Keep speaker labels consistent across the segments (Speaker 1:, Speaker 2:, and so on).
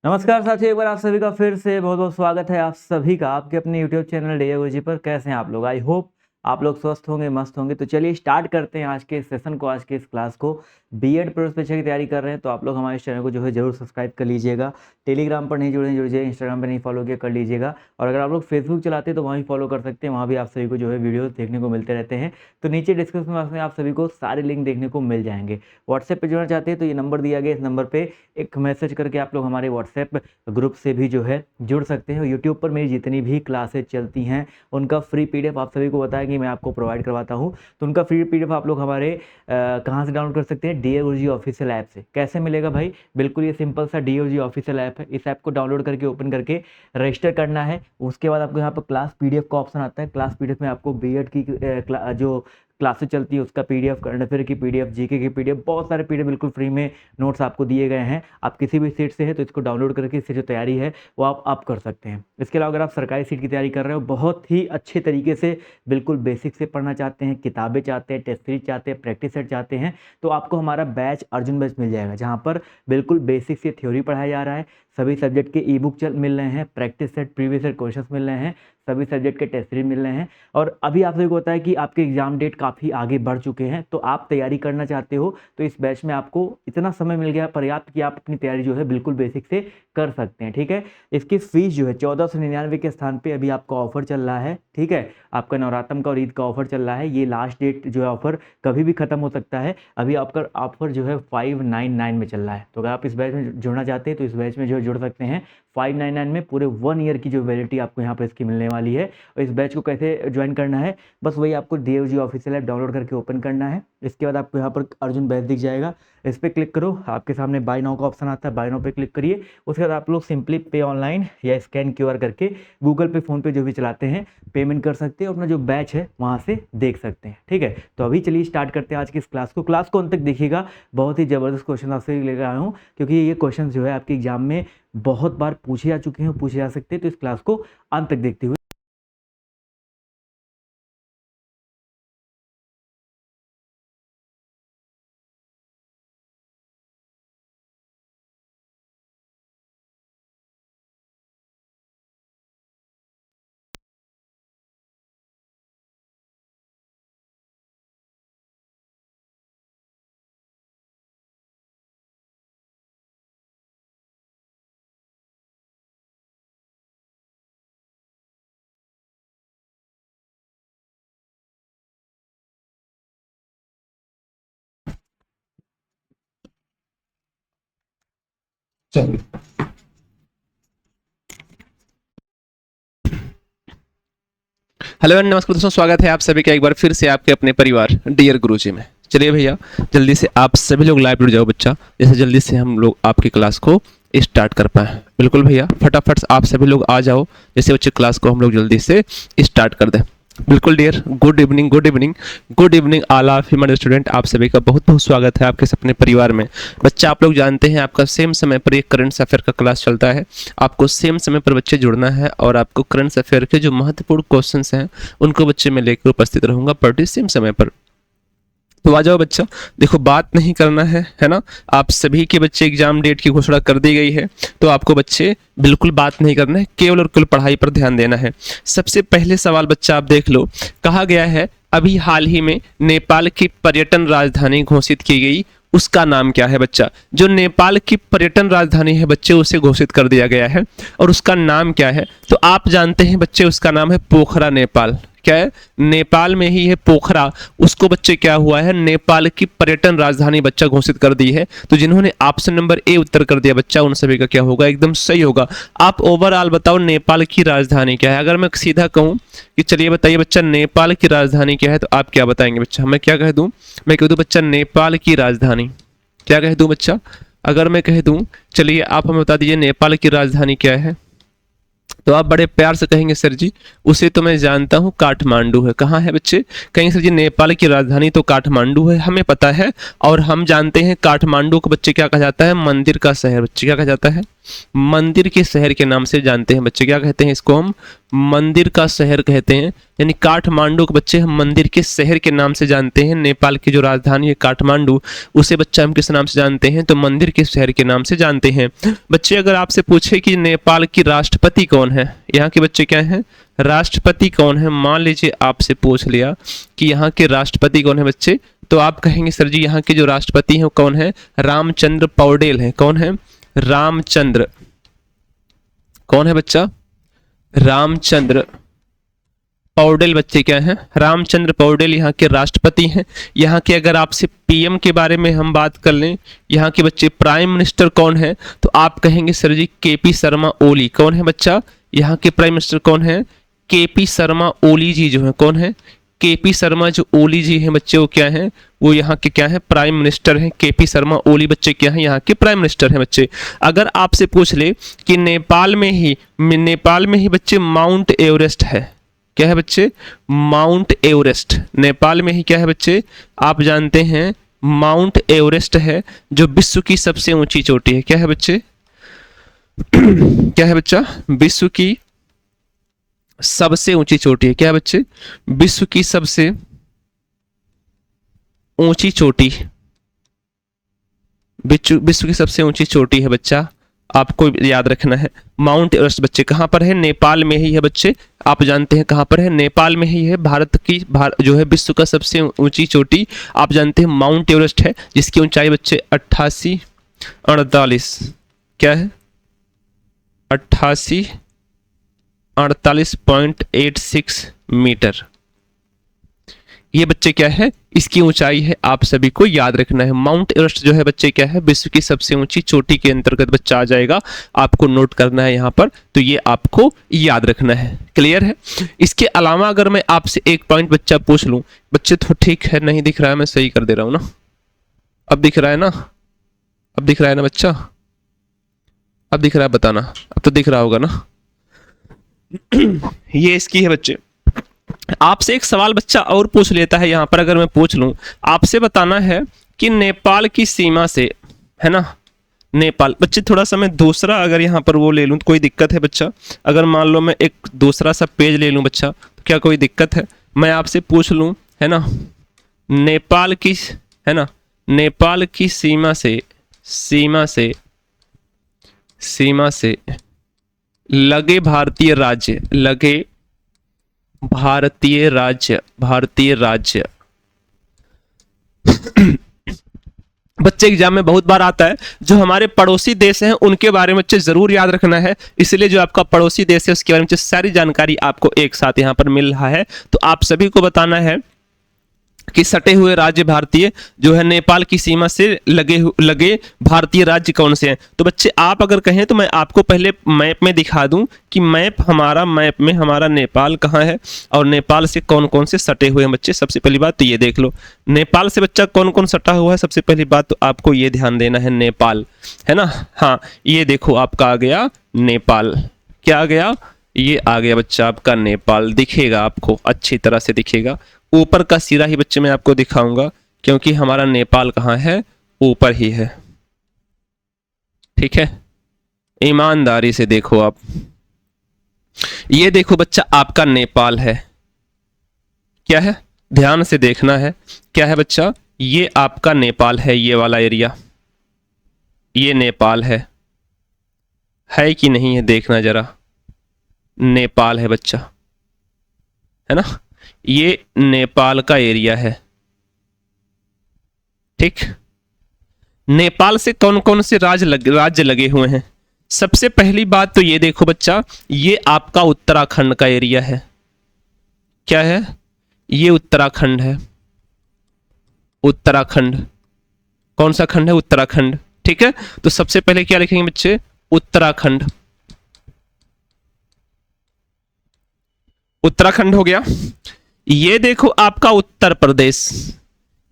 Speaker 1: नमस्कार साथियों, एक बार आप सभी का फिर से बहुत बहुत स्वागत है आप सभी का आपके अपने यूट्यूब चैनल डीए गुरुजी पर। कैसे हैं आप लोग? आई होप आप लोग स्वस्थ होंगे, मस्त होंगे। तो चलिए स्टार्ट करते हैं आज के इस सेशन को, आज के इस क्लास को। बीएड प्रवेश परीक्षा की तैयारी कर रहे हैं तो आप लोग हमारे इस चैनल को जो है जरूर सब्सक्राइब कर लीजिएगा। टेलीग्राम पर नहीं जुड़े जुड़ जाइए, इंस्टाग्राम पर नहीं फॉलो किया कर लीजिएगा। और अगर आप लोग फेसबुक चलाते हैं तो वहाँ भी फॉलो कर सकते हैं, वहाँ भी आप सभी को जो है वीडियो देखने को मिलते रहते हैं। तो नीचे डिस्क्रिप्शन बॉक्स में आप सभी को सारे लिंक देखने को मिल जाएंगे। व्हाट्सएप पर जुड़ना चाहते हैं तो ये नंबर दिया गया, इस नंबर पर एक मैसेज करके आप लोग हमारे व्हाट्सएप ग्रुप से भी जो है जुड़ सकते हैं। यूट्यूब पर मेरी जितनी भी क्लासेज चलती हैं उनका फ्री पीडीएफ आप सभी को बताया कि मैं आपको प्रोवाइड करवाता हूं। तो उनका फ्री पीडीएफ आप लोग हमारे कहाँ से डाउनलोड कर सकते हैं? डीए गुरुजी ऑफिशियल ऐप से। कैसे मिलेगा भाई? बिल्कुल ये सिंपल सा डीए गुरुजी ऑफिशियल ऐप है। इस ऐप को डाउनलोड करके ओपन करके रजिस्टर करना है। उसके बाद आपको यहाँ पर क्लास पीडीएफ का ऑप्शन आता है। क्लास पीडीएफ में आपको बीएड की जो क्लासेस चलती है उसका पीडीएफ, करंट अफेयर की पीडीएफ, जीके की पीडीएफ, बहुत सारे पीडीएफ बिल्कुल फ्री में नोट्स आपको दिए गए हैं। आप किसी भी सीट से हैं तो इसको डाउनलोड करके इससे जो तैयारी है वो आप कर सकते हैं। इसके अलावा अगर आप सरकारी सीट की तैयारी कर रहे हो, बहुत ही अच्छे तरीके से बिल्कुल बेसिक से पढ़ना चाहते हैं, किताबें चाहते हैं, टेस्ट सीरीज चाहते हैं, प्रैक्टिस सेट चाहते हैं, तो आपको हमारा बैच अर्जुन बैच मिल जाएगा, जहाँ पर बिल्कुल बेसिक से थ्योरी पढ़ाया जा रहा है। सभी सब्जेक्ट के ई बुक मिल रहे हैं, practice set, previous year question मिल रहे हैं, सभी सब्जेक्ट के टेस्ट सीरीज मिल रहे हैं। और अभी आप सभी को होता है कि आपके एग्जाम डेट काफ़ी आगे बढ़ चुके हैं, तो आप तैयारी करना चाहते हो तो इस बैच में आपको इतना समय मिल गया पर्याप्त कि आप अपनी तैयारी जो है बिल्कुल बेसिक से कर सकते हैं। ठीक है, इसकी फीस जो है 1499 के स्थान पे अभी आपका ऑफर चल रहा है। ठीक है, आपका नवरात्रम का और ईद का ऑफर चल रहा है। ये लास्ट डेट जो है ऑफर कभी भी खत्म हो सकता है। अभी आपका ऑफर जो है 599 में चल रहा है। तो अगर आप इस बैच में जुड़ना चाहते हैं तो इस बैच में जो जुड़ सकते हैं। 599 में पूरे 1 ईयर की जो वैलिडिटी आपको यहाँ पर इसकी मिलने वाली है। और इस बैच को कैसे ज्वाइन करना है, बस वही आपको डीएओजी ऑफिशियल ऐप डाउनलोड करके ओपन करना है। इसके बाद आपको यहाँ पर अर्जुन बैच दिख जाएगा, इस पर क्लिक करो। आपके सामने बाय नाउ का ऑप्शन आता है, बाय नाउ पे क्लिक करिए। उसके बाद आप लोग सिंपली पे ऑनलाइन या स्कैन क्यूआर करके गूगल पे, फोन पे जो भी चलाते हैं पेमेंट कर सकते हैं, अपना जो बैच है वहाँ से देख सकते हैं। ठीक है, तो अभी चलिए स्टार्ट करते हैं आज की इस क्लास को। क्लास को अंत तक देखिएगा, बहुत ही ज़बरदस्त क्वेश्चन आपसे लेकर आया हूँ, क्योंकि ये क्वेश्चन जो है आपके एग्जाम में बहुत बार पूछे जा चुके हैं, पूछे जा सकते हैं। तो इस क्लास को अंत तक देखते हुए
Speaker 2: चलिए। हेलो एंड नमस्कार दोस्तों, स्वागत है आप सभी का एक बार फिर से आपके अपने परिवार डियर गुरुजी में। चलिए भैया, जल्दी से आप सभी लोग लाइव जुड़ जाओ बच्चा, जैसे जल्दी से हम लोग आपकी क्लास को स्टार्ट कर पाए। बिल्कुल भैया, फटाफट आप सभी लोग आ जाओ, जैसे बच्चे क्लास को हम लोग जल्दी से स्टार्ट कर दें। बिल्कुल dear, good evening, good evening, good evening all of human student. आप सभी का बहुत बहुत स्वागत है आपके अपने परिवार में। बच्चा, आप लोग जानते हैं आपका सेम समय पर एक करंट अफेयर का क्लास चलता है। आपको सेम समय पर बच्चे जुड़ना है और आपको करंट अफेयर के जो महत्वपूर्ण क्वेश्चंस हैं उनको बच्चे में लेकर उपस्थित रहूंगा पर सेम समय पर। तो आ जाओ बच्चा, देखो बात नहीं करना है ना। आप सभी के बच्चे एग्जाम डेट की घोषणा कर दी गई है, तो आपको बच्चे बिल्कुल बात नहीं करना है, केवल और केवल पढ़ाई पर ध्यान देना है। सबसे पहले सवाल बच्चा आप देख लो, कहा गया है अभी हाल ही में नेपाल की पर्यटन राजधानी घोषित की गई, उसका नाम क्या है बच्चा? जो नेपाल की पर्यटन राजधानी है बच्चे, उसे घोषित कर दिया गया है और उसका नाम क्या है? तो आप जानते हैं बच्चे, उसका नाम है पोखरा। नेपाल क्या है? नेपाल में ही है पोखरा। उसको बच्चे क्या हुआ है, नेपाल की पर्यटन राजधानी बच्चा घोषित कर दी है। तो जिन्होंने ऑप्शन नंबर ए उत्तर कर दिया बच्चा, उन सभी का क्या होगा? एकदम सही होगा। आप ओवरऑल बताओ नेपाल की राजधानी क्या है? अगर मैं सीधा कहूं कि चलिए बताइए बच्चा नेपाल की राजधानी क्या है, तो आप क्या बताएंगे बच्चा? मैं क्या कह दूं? मैं कह दूं बच्चा नेपाल की राजधानी, क्या कह दूं बच्चा? अगर मैं कह दूं चलिए आप हमें बता दीजिए नेपाल की राजधानी क्या है, तो आप बड़े प्यार से कहेंगे सर जी उसे तो मैं जानता हूं, काठमांडू है। कहाँ है बच्चे? कहेंगे सर जी नेपाल की राजधानी तो काठमांडू है, हमें पता है। और हम जानते हैं काठमांडू को बच्चे क्या कहा जाता है? मंदिर का शहर। बच्चे क्या कहा जाता है? मंदिर के शहर के नाम से जानते हैं बच्चे। क्या कहते हैं इसको हम? मंदिर का शहर कहते हैं। यानी काठमांडू को बच्चे हम मंदिर के शहर के नाम से जानते हैं। नेपाल की जो राजधानी है काठमांडू, उसे बच्चा हम किस नाम से जानते हैं? तो मंदिर के शहर के नाम से जानते हैं। बच्चे अगर आपसे पूछे कि नेपाल की राष्ट्रपति कौन है, यहाँ के बच्चे क्या है? राष्ट्रपति कौन है? मान लीजिए आपसे पूछ लिया कि यहाँ के राष्ट्रपति कौन है बच्चे, तो आप कहेंगे सर जी यहाँ के जो राष्ट्रपति हैं कौन है? रामचंद्र पौडेल है। कौन है? रामचंद्र। कौन है बच्चा? रामचंद्र पौडेल बच्चे क्या हैं? रामचंद्र पौडेल यहाँ के राष्ट्रपति हैं। यहाँ के अगर आपसे पीएम के बारे में हम बात कर लें, यहाँ के बच्चे प्राइम मिनिस्टर कौन है, तो आप कहेंगे सर जी केपी शर्मा ओली। कौन है बच्चा? यहाँ के प्राइम मिनिस्टर कौन है? केपी शर्मा ओली जी जो है। कौन है? केपी शर्मा जो ओली जी हैं बच्चे, वो क्या हैं? वो यहाँ के क्या है? प्राइम मिनिस्टर हैं। केपी शर्मा ओली बच्चे क्या हैं? यहाँ के प्राइम मिनिस्टर हैं बच्चे। अगर आपसे पूछ ले कि नेपाल में ही बच्चे माउंट एवरेस्ट है। क्या है बच्चे? Mount Everest. नेपाल में ही क्या है बच्चे? आप जानते हैं माउंट एवरेस्ट है, जो विश्व की सबसे ऊंची चोटी है। क्या है बच्चे? क्या है बच्चा? विश्व की सबसे ऊंची चोटी है। क्या है बच्चे? विश्व की सबसे ऊंची चोटी, विश्व की सबसे ऊंची चोटी है बच्चा, आपको याद रखना है। माउंट एवरेस्ट बच्चे कहाँ पर है? नेपाल में ही है बच्चे। आप जानते हैं कहाँ पर है? नेपाल में ही है। भारत की जो है विश्व का सबसे ऊंची चोटी आप जानते हैं माउंट एवरेस्ट है, जिसकी ऊंचाई बच्चे 8848 क्या है? 48.86 मीटर। ये बच्चे क्या है? इसकी ऊंचाई है, आप सभी को याद रखना है। माउंट एवरेस्ट जो है बच्चे क्या है? विश्व की सबसे ऊंची चोटी के अंतर्गत बच्चा आ जाएगा। आपको नोट करना है यहाँ पर, तो ये आपको याद रखना है। क्लियर है? इसके अलावा अगर मैं आपसे एक पॉइंट बच्चा पूछ लूं, बच्चे तो ठीक है, नहीं दिख रहा है, मैं सही कर दे रहा हूं ना। अब दिख रहा है ना? अब दिख रहा है ना बच्चा? अब दिख रहा है? बताना, अब तो दिख रहा होगा ना। ये इसकी है बच्चे। आपसे एक सवाल बच्चा और पूछ लेता है यहाँ पर, अगर मैं पूछ लूं, आपसे बताना है कि नेपाल की सीमा से, है ना, नेपाल बच्चे थोड़ा सा मैं दूसरा अगर यहाँ पर वो ले लूं तो कोई दिक्कत है बच्चा? अगर मान लो मैं एक दूसरा सा पेज ले लूं बच्चा, तो क्या कोई दिक्कत है? मैं आपसे पूछ लूं, है ना, नेपाल की, है ना, नेपाल की सीमा से लगे भारतीय राज्य बच्चे एग्जाम में बहुत बार आता है। जो हमारे पड़ोसी देश हैं उनके बारे में बच्चे जरूर याद रखना है, इसलिए जो आपका पड़ोसी देश है उसके बारे में सारी जानकारी आपको एक साथ यहाँ पर मिल रहा है। तो आप सभी को बताना है कि सटे हुए राज्य भारतीय जो है नेपाल की सीमा से लगे भारतीय राज्य कौन से हैं। तो बच्चे आप अगर कहें तो मैं आपको पहले मैप में दिखा दूं कि मैप में हमारा नेपाल कहाँ है और नेपाल से कौन कौन से सटे हुए हैं बच्चे। सबसे पहली बात तो ये देख लो, नेपाल से बच्चा कौन कौन सटा हुआ है। सबसे पहली बात तो आपको ये ध्यान देना है, नेपाल, है ना। हाँ, ये देखो आपका आ गया नेपाल। क्या आ गया? ये आ गया बच्चा आपका नेपाल। दिखेगा आपको, अच्छी तरह से दिखेगा। ऊपर का सिरा ही बच्चे मैं आपको दिखाऊंगा, क्योंकि हमारा नेपाल कहाँ है? ऊपर ही है। ठीक है, ईमानदारी से देखो आप। ये देखो बच्चा आपका नेपाल है। क्या है? ध्यान से देखना है। क्या है बच्चा? ये आपका नेपाल है, ये वाला एरिया, ये नेपाल है कि नहीं है? देखना जरा, नेपाल है बच्चा, है ना। ये नेपाल का एरिया है। ठीक, नेपाल से कौन कौन से राज्य लगे हुए हैं? सबसे पहली बात तो ये देखो बच्चा, ये आपका उत्तराखंड का एरिया है। क्या है? ये उत्तराखंड है। उत्तराखंड कौन सा खंड है? उत्तराखंड। ठीक है, तो सबसे पहले क्या लिखेंगे बच्चे? उत्तराखंड। उत्तराखंड हो गया। ये देखो आपका उत्तर प्रदेश।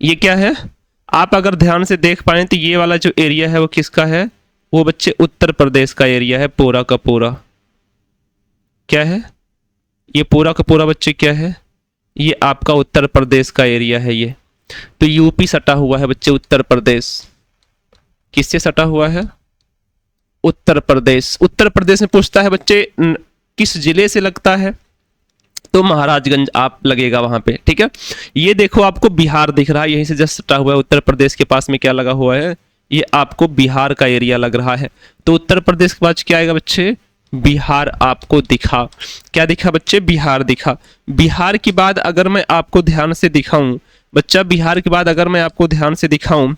Speaker 2: ये क्या है? आप अगर ध्यान से देख पाए तो ये वाला जो एरिया है वो किसका है? वो बच्चे उत्तर प्रदेश का एरिया है, पूरा का पूरा। क्या है? ये पूरा का पूरा बच्चे क्या है? ये आपका उत्तर प्रदेश का एरिया है। ये तो यूपी सटा हुआ है बच्चे, उत्तर प्रदेश। किससे सटा हुआ है? उत्तर प्रदेश। उत्तर प्रदेश में पूछता है बच्चे किस जिले से लगता है, तो महाराजगंज आप लगेगा वहां पे, ठीक है। ये देखो आपको बिहार दिख रहा है, यहीं से जस्ट सटा हुआ है। उत्तर प्रदेश के पास में क्या लगा हुआ है, ये आपको बिहार का एरिया लग रहा है। तो उत्तर प्रदेश के बाद क्या आएगा बच्चे, बिहार आपको दिखा। क्या दिखा बच्चे, बिहार दिखा। बिहार के बाद अगर मैं आपको ध्यान से दिखाऊं बच्चा, बिहार के बाद अगर मैं आपको ध्यान से दिखाऊं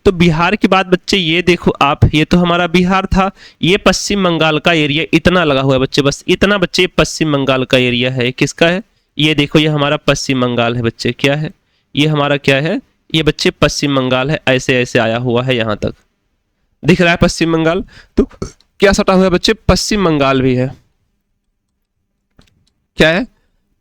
Speaker 2: तो बिहार के बाद बच्चे ये देखो आप, ये तो हमारा बिहार था, ये पश्चिम बंगाल का एरिया इतना लगा हुआ है बच्चे, बस इतना बच्चे पश्चिम बंगाल का एरिया है। किसका है, ये देखो ये हमारा पश्चिम बंगाल है बच्चे। क्या है, ये हमारा क्या है, ये बच्चे पश्चिम बंगाल है। ऐसे ऐसे आया हुआ है, यहां तक दिख रहा है पश्चिम बंगाल। तो क्या सटा हुआ है बच्चे, पश्चिम बंगाल भी है। क्या है,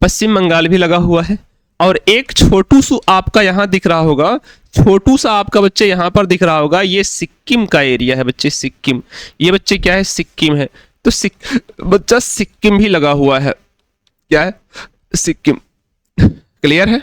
Speaker 2: पश्चिम बंगाल भी लगा हुआ है। और एक छोटू सा आपका यहां दिख रहा होगा, छोटू सा आपका बच्चे यहां पर दिख रहा होगा, ये सिक्किम का एरिया है बच्चे, सिक्किम। ये बच्चे क्या है, सिक्किम है। तो बच्चा सिक्किम भी लगा हुआ है। क्या है, सिक्किम। क्लियर है।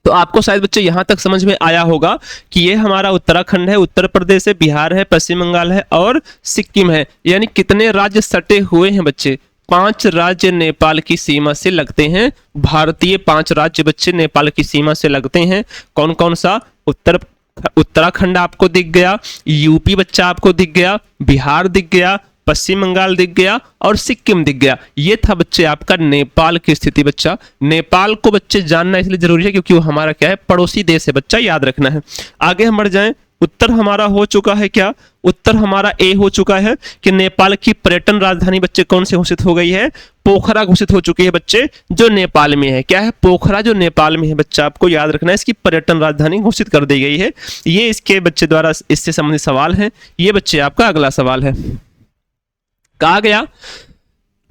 Speaker 2: तो आपको शायद बच्चे यहां तक समझ में आया होगा कि ये हमारा उत्तराखंड है, उत्तर प्रदेश है, बिहार है, पश्चिम बंगाल है और सिक्किम है। यानी कितने राज्य सटे हुए हैं बच्चे, 5 राज्य नेपाल की सीमा से लगते हैं। भारतीय 5 राज्य बच्चे नेपाल की सीमा से लगते हैं। कौन कौन सा, उत्तराखंड आपको दिख गया, यूपी बच्चा आपको दिख गया, बिहार दिख गया, पश्चिम बंगाल दिख गया और सिक्किम दिख गया। ये था बच्चे आपका नेपाल की स्थिति। बच्चा नेपाल को बच्चे जानना इसलिए जरूरी है क्योंकि वो हमारा क्या है, पड़ोसी देश है बच्चा, याद रखना है। आगे हम बढ़ जाएं, उत्तर हमारा हो चुका है क्या, उत्तर हमारा ए हो चुका है कि नेपाल की पर्यटन राजधानी बच्चे कौन सी घोषित हो गई है, पोखरा घोषित हो चुकी है बच्चे, जो नेपाल में है। क्या है, पोखरा जो नेपाल में है बच्चा, आपको याद रखना है, इसकी पर्यटन राजधानी घोषित कर दी गई है। ये इसके बच्चे द्वारा इससे संबंधित सवाल है। ये बच्चे आपका अगला सवाल है। कहा गया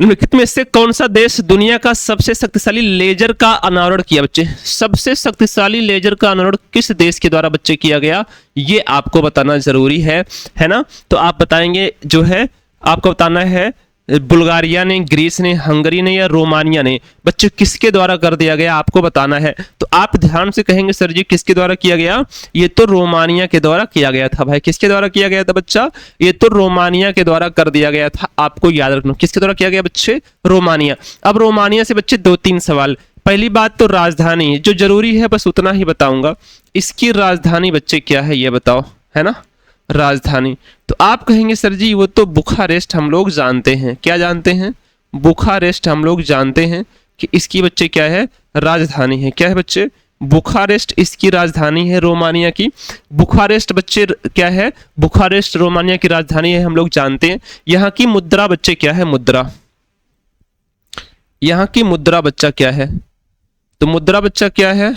Speaker 2: निम्नलिखित में से कौन सा देश दुनिया का सबसे शक्तिशाली लेजर का अनावरण किया बच्चे, सबसे शक्तिशाली लेजर का अनावरण किस देश के द्वारा बच्चे किया गया, ये आपको बताना जरूरी है ना। तो आप बताएंगे, जो है आपको बताना है बुल्गारिया ने, ग्रीस ने, हंगरी ने या रोमानिया ने। बच्चे किसके द्वारा कर दिया गया आपको बताना है। तो आप ध्यान से कहेंगे सर जी किसके द्वारा किया गया, ये तो रोमानिया के द्वारा किया गया था भाई। किसके द्वारा किया गया था बच्चा, ये तो रोमानिया के द्वारा कर दिया गया था। आपको याद रखना किसके द्वारा किया गया बच्चे, रोमानिया। अब रोमानिया से बच्चे 2-3 सवाल। पहली बात तो राजधानी, जो जरूरी है बस उतना ही बताऊंगा। इसकी राजधानी बच्चे क्या है ये बताओ, है ना, राजधानी। तो आप कहेंगे सर जी वो तो बुखारेस्ट हम लोग जानते हैं। क्या जानते हैं, बुखारेस्ट हम लोग जानते हैं कि इसकी बच्चे क्या है, राजधानी है। क्या है बच्चे, बुखारेस्ट इसकी राजधानी है रोमानिया की। बुखारेस्ट बच्चे क्या है, बुखारेस्ट रोमानिया की राजधानी है, हम लोग जानते हैं। यहाँ की मुद्रा बच्चे क्या है, मुद्रा, यहाँ की मुद्रा बच्चा क्या है, तो मुद्रा बच्चा क्या है,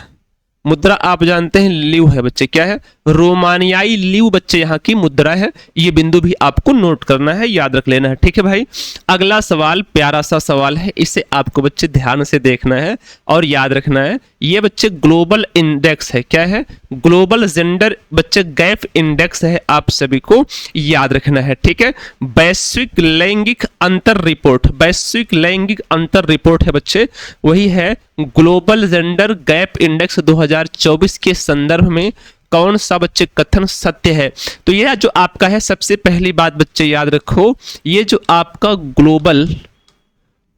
Speaker 2: मुद्रा आप जानते हैं लीव है बच्चे। क्या है, रोमानियाई लीव बच्चे यहाँ की मुद्रा है। ये बिंदु भी आपको नोट करना है, याद रख लेना है, ठीक है भाई। अगला सवाल प्यारा सा सवाल है, इसे आपको बच्चे ध्यान से देखना है और याद रखना है। ये बच्चे ग्लोबल इंडेक्स है। क्या है, ग्लोबल जेंडर बच्चे गैप इंडेक्स है, आप सभी को याद रखना है, ठीक है। वैश्विक लैंगिक अंतर रिपोर्ट, वैश्विक लैंगिक अंतर रिपोर्ट है बच्चे, वही है ग्लोबल जेंडर गैप इंडेक्स 2024 के संदर्भ में कौन सा बच्चे कथन सत्य है। तो यह जो आपका है, सबसे पहली बात बच्चे याद रखो, ये जो आपका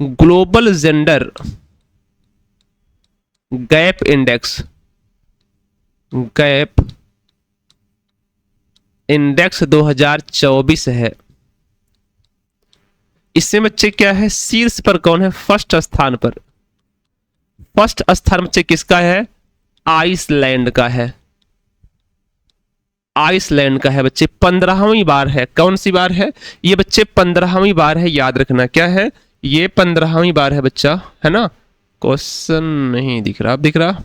Speaker 2: global gender gap index, gap index 2024 है, इसमें बच्चे क्या है, शीर्ष पर कौन है, फर्स्ट स्थान पर, फर्स्ट स्थान बच्चे किसका है, आइसलैंड का है, आइसलैंड का है बच्चे। 15वीं बार है, कौन सी बार है ये बच्चे, 15वीं बार है, याद रखना। क्या है, ये 15वीं बार है बच्चा, है ना। क्वेश्चन नहीं दिख रहा, अब दिख रहा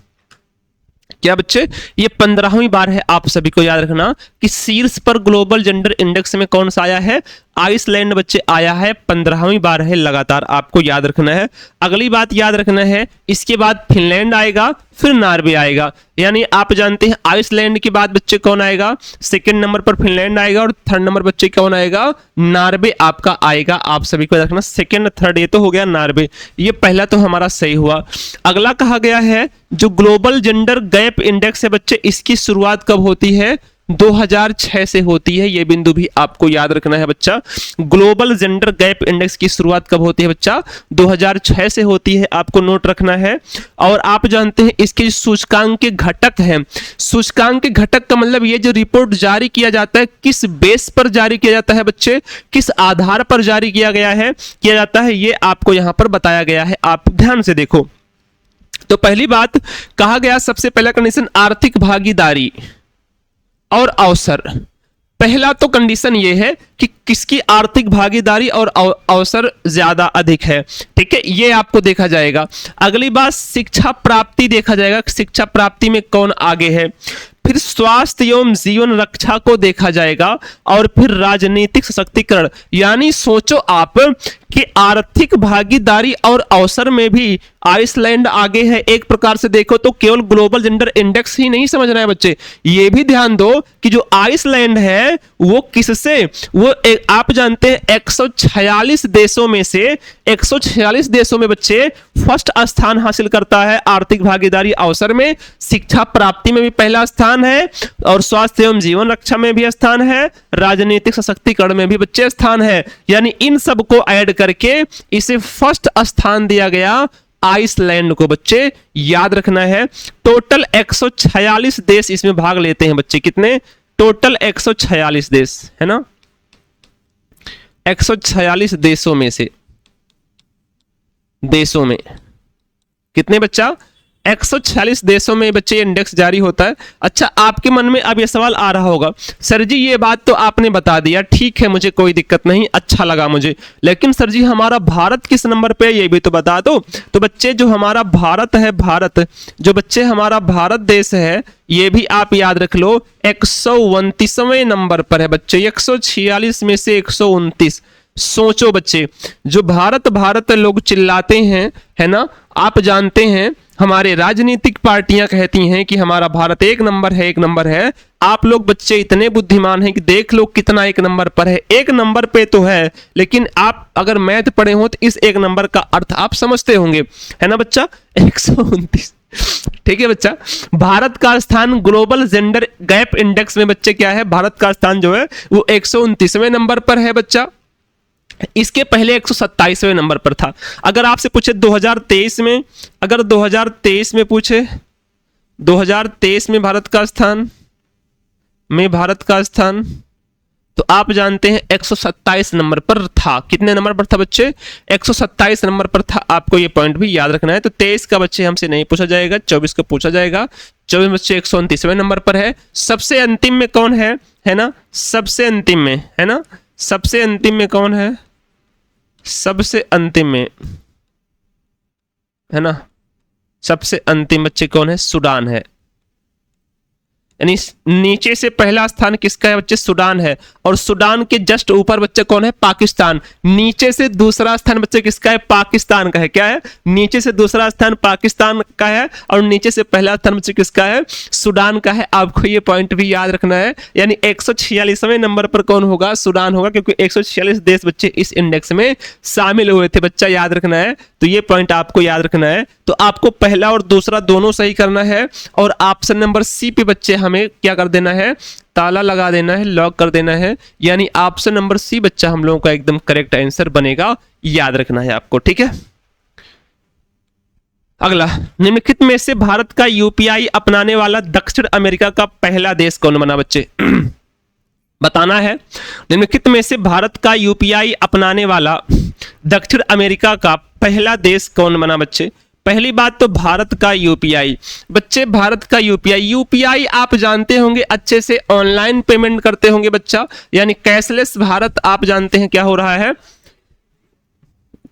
Speaker 2: क्या बच्चे, ये 15वीं बार है, आप सभी को याद रखना कि शीर्ष पर ग्लोबल जेंडर इंडेक्स में कौन सा आया है, आइसलैंड बच्चे आया है, 15वीं बार है लगातार, आपको याद रखना है। अगली बात याद रखना है, इसके बाद फिनलैंड आएगा, फिर नॉर्वे आएगा। यानी आप जानते हैं आइसलैंड के बाद बच्चे कौन आएगा, सेकंड नंबर पर फिनलैंड आएगा और थर्ड नंबर बच्चे कौन आएगा, नॉर्वे आपका आएगा। आप सभी को याद रखना, सेकंड थर्ड ये तो हो गया नॉर्वे, ये पहला तो हमारा सही हुआ। अगला कहा गया है जो ग्लोबल जेंडर गैप इंडेक्स है बच्चे, इसकी शुरुआत कब होती है, 2006 से होती है, ये बिंदु भी आपको याद रखना है बच्चा। ग्लोबल जेंडर गैप इंडेक्स की शुरुआत कब होती है बच्चा? 2006 से होती है, आपको नोट रखना है। और आप जानते हैं इसके सूचकांक के घटक हैं, सूचकांक के घटक का मतलब ये जो रिपोर्ट जारी किया जाता है किस बेस पर जारी किया जाता है बच्चे, किस आधार पर जारी किया जाता है, ये आपको यहां पर बताया गया है। आप ध्यान से देखो। तो पहली बात कहा गया, सबसे पहला कंडीशन आर्थिक भागीदारी और अवसर। पहला तो कंडीशन ये है कि किसकी आर्थिक भागीदारी और अवसर ज्यादा अधिक है, ठीक है, ये आपको देखा जाएगा। अगली बात शिक्षा प्राप्ति देखा जाएगा, शिक्षा प्राप्ति में कौन आगे है। फिर स्वास्थ्य एवं जीवन रक्षा को देखा जाएगा और फिर राजनीतिक सशक्तिकरण। यानी सोचो आप कि आर्थिक भागीदारी और अवसर में भी आइसलैंड आगे है। एक प्रकार से देखो तो केवल ग्लोबल जेंडर इंडेक्स ही नहीं समझना है बच्चे, ये भी ध्यान दो कि जो आइसलैंड है वो किससे, वो आप जानते हैं 146 देशों में से 146 देशों में बच्चे फर्स्ट स्थान हासिल करता है आर्थिक भागीदारी अवसर में। शिक्षा प्राप्ति में भी पहला स्थान है और स्वास्थ्य एवं जीवन रक्षा में भी स्थान है, राजनीतिक सशक्तिकरण में भी बच्चे स्थान है। यानी इन सब को ऐड करके इसे फर्स्ट स्थान दिया गया आइसलैंड को, बच्चे याद रखना है। टोटल 146 देश इसमें भाग लेते हैं बच्चे, कितने? टोटल 146 देश है ना, 146 देशों में से, देशों में कितने बच्चा? 146 देशों में बच्चे इंडेक्स जारी होता है। अच्छा, आपके मन में अब ये सवाल आ रहा होगा, सर जी ये बात तो आपने बता दिया, ठीक है, मुझे कोई दिक्कत नहीं, अच्छा लगा मुझे, लेकिन सर जी हमारा भारत किस नंबर पे है ये भी तो बता दो। तो बच्चे जो हमारा भारत है, भारत जो बच्चे हमारा भारत देश है, ये भी आप याद रख लो 129वें नंबर पर है बच्चे, 146 में से 129। सोचो बच्चे, जो भारत भारत लोग चिल्लाते हैं, है ना, आप जानते हैं हमारे राजनीतिक पार्टियां कहती हैं कि हमारा भारत एक नंबर है, एक नंबर है। आप लोग बच्चे इतने बुद्धिमान हैं कि देख लो कितना एक नंबर पर है। एक नंबर पे तो है, लेकिन आप अगर मैथ पढ़े हो तो इस एक नंबर का अर्थ आप समझते होंगे, है ना बच्चा? 129, ठीक है बच्चा। भारत का स्थान ग्लोबल जेंडर गैप इंडेक्स में बच्चे क्या है? भारत का स्थान जो है वो 129वें नंबर पर है बच्चा। इसके पहले 127वें नंबर पर था। अगर आपसे पूछे 2023 में, अगर 2023 में पूछे 2023 में भारत का स्थान, तो आप जानते हैं 127 नंबर पर था। कितने नंबर पर था बच्चे? 127 नंबर पर था। आपको ये पॉइंट भी याद रखना है। तो 23 का बच्चे हमसे नहीं पूछा जाएगा, 24 का पूछा जाएगा। 24 बच्चे 129वें नंबर पर है। सबसे अंतिम में कौन है ना? सबसे अंतिम में, है ना, सबसे अंतिम में कौन है? सबसे अंतिम में, है ना, सबसे अंतिम बच्चे कौन है? सूडान है। यानी नीचे से पहला स्थान किसका है बच्चे? सूडान है। और सूडान के जस्ट ऊपर बच्चे कौन है? पाकिस्तान। नीचे से दूसरा स्थान बच्चे किसका है? पाकिस्तान का है। क्या है? नीचे से दूसरा स्थान पाकिस्तान का है और नीचे से पहला स्थान बच्चे किसका है? सूडान का है। आपको ये पॉइंट भी याद रखना है। यानी 146वें नंबर पर कौन होगा? सूडान होगा, क्योंकि 146 देश बच्चे इस इंडेक्स में शामिल हुए थे। बच्चा याद रखना है। तो ये पॉइंट आपको याद रखना है। तो आपको पहला और दूसरा दोनों सही करना है और ऑप्शन नंबर सी पे बच्चे हमें क्या कर देना है? ताला लगा देना है, लॉक कर देना है। यानी ऑप्शन नंबर सी बच्चा हम लोगों का एकदम करेक्ट आंसर बनेगा। याद रखना है आपको, ठीक है। अगला, निम्नलिखित में से भारत का यूपीआई अपनाने वाला दक्षिण अमेरिका का पहला देश कौन बना बच्चे? बताना है। निम्नलिखित में से भारत का यूपीआई अपनाने वाला दक्षिण अमेरिका का पहला देश कौन बना बच्चे? पहली बात तो भारत का यूपीआई, बच्चे भारत का यूपीआई आप जानते होंगे अच्छे से, ऑनलाइन पेमेंट करते होंगे बच्चा, यानी कैशलेस भारत। आप जानते हैं क्या हो रहा है?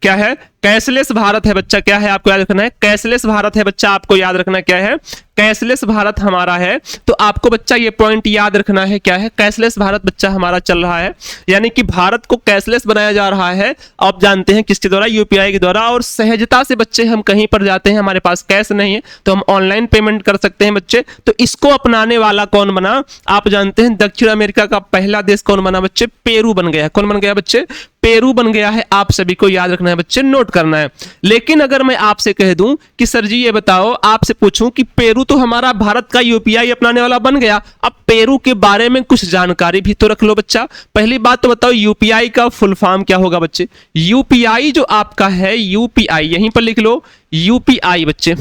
Speaker 2: क्या है? कैशलेस भारत है बच्चा। क्या है आपको याद रखना है? कैशलेस भारत है बच्चा। आपको याद रखना क्या है? कैशलेस भारत हमारा है। तो आपको बच्चा ये पॉइंट याद रखना है। क्या है? कैशलेस भारत बच्चा हमारा चल रहा है, यानी कि भारत को कैशलेस बनाया जा रहा है। आप जानते हैं किसके द्वारा? यूपीआई के द्वारा। और सहजता से बच्चे हम कहीं पर जाते हैं, हमारे पास कैश नहीं है तो हम ऑनलाइन पेमेंट कर सकते हैं बच्चे। तो इसको अपनाने वाला कौन बना? आप जानते हैं दक्षिण अमेरिका का पहला देश कौन बना बच्चे? पेरू बन गया। कौन बन गया बच्चे? पेरू बन गया है। आप सभी को याद रखना है बच्चे, नोट करना है। लेकिन अगर मैं आपसे कह दूं कि सर जी ये बताओ, आपसे पूछूं कि पेरू तो हमारा भारत का यूपीआई अपनाने वाला बन गया। अब पेरू के बारे में कुछ जानकारी भी तो रख लो बच्चा। पहली बात तो बताओ यूपीआई का फुल फॉर्म क्या होगा बच्चे। यूपीआई जो आपका है, यूपीआई यहीं पर लिख लो, यूपीआई बच्चे,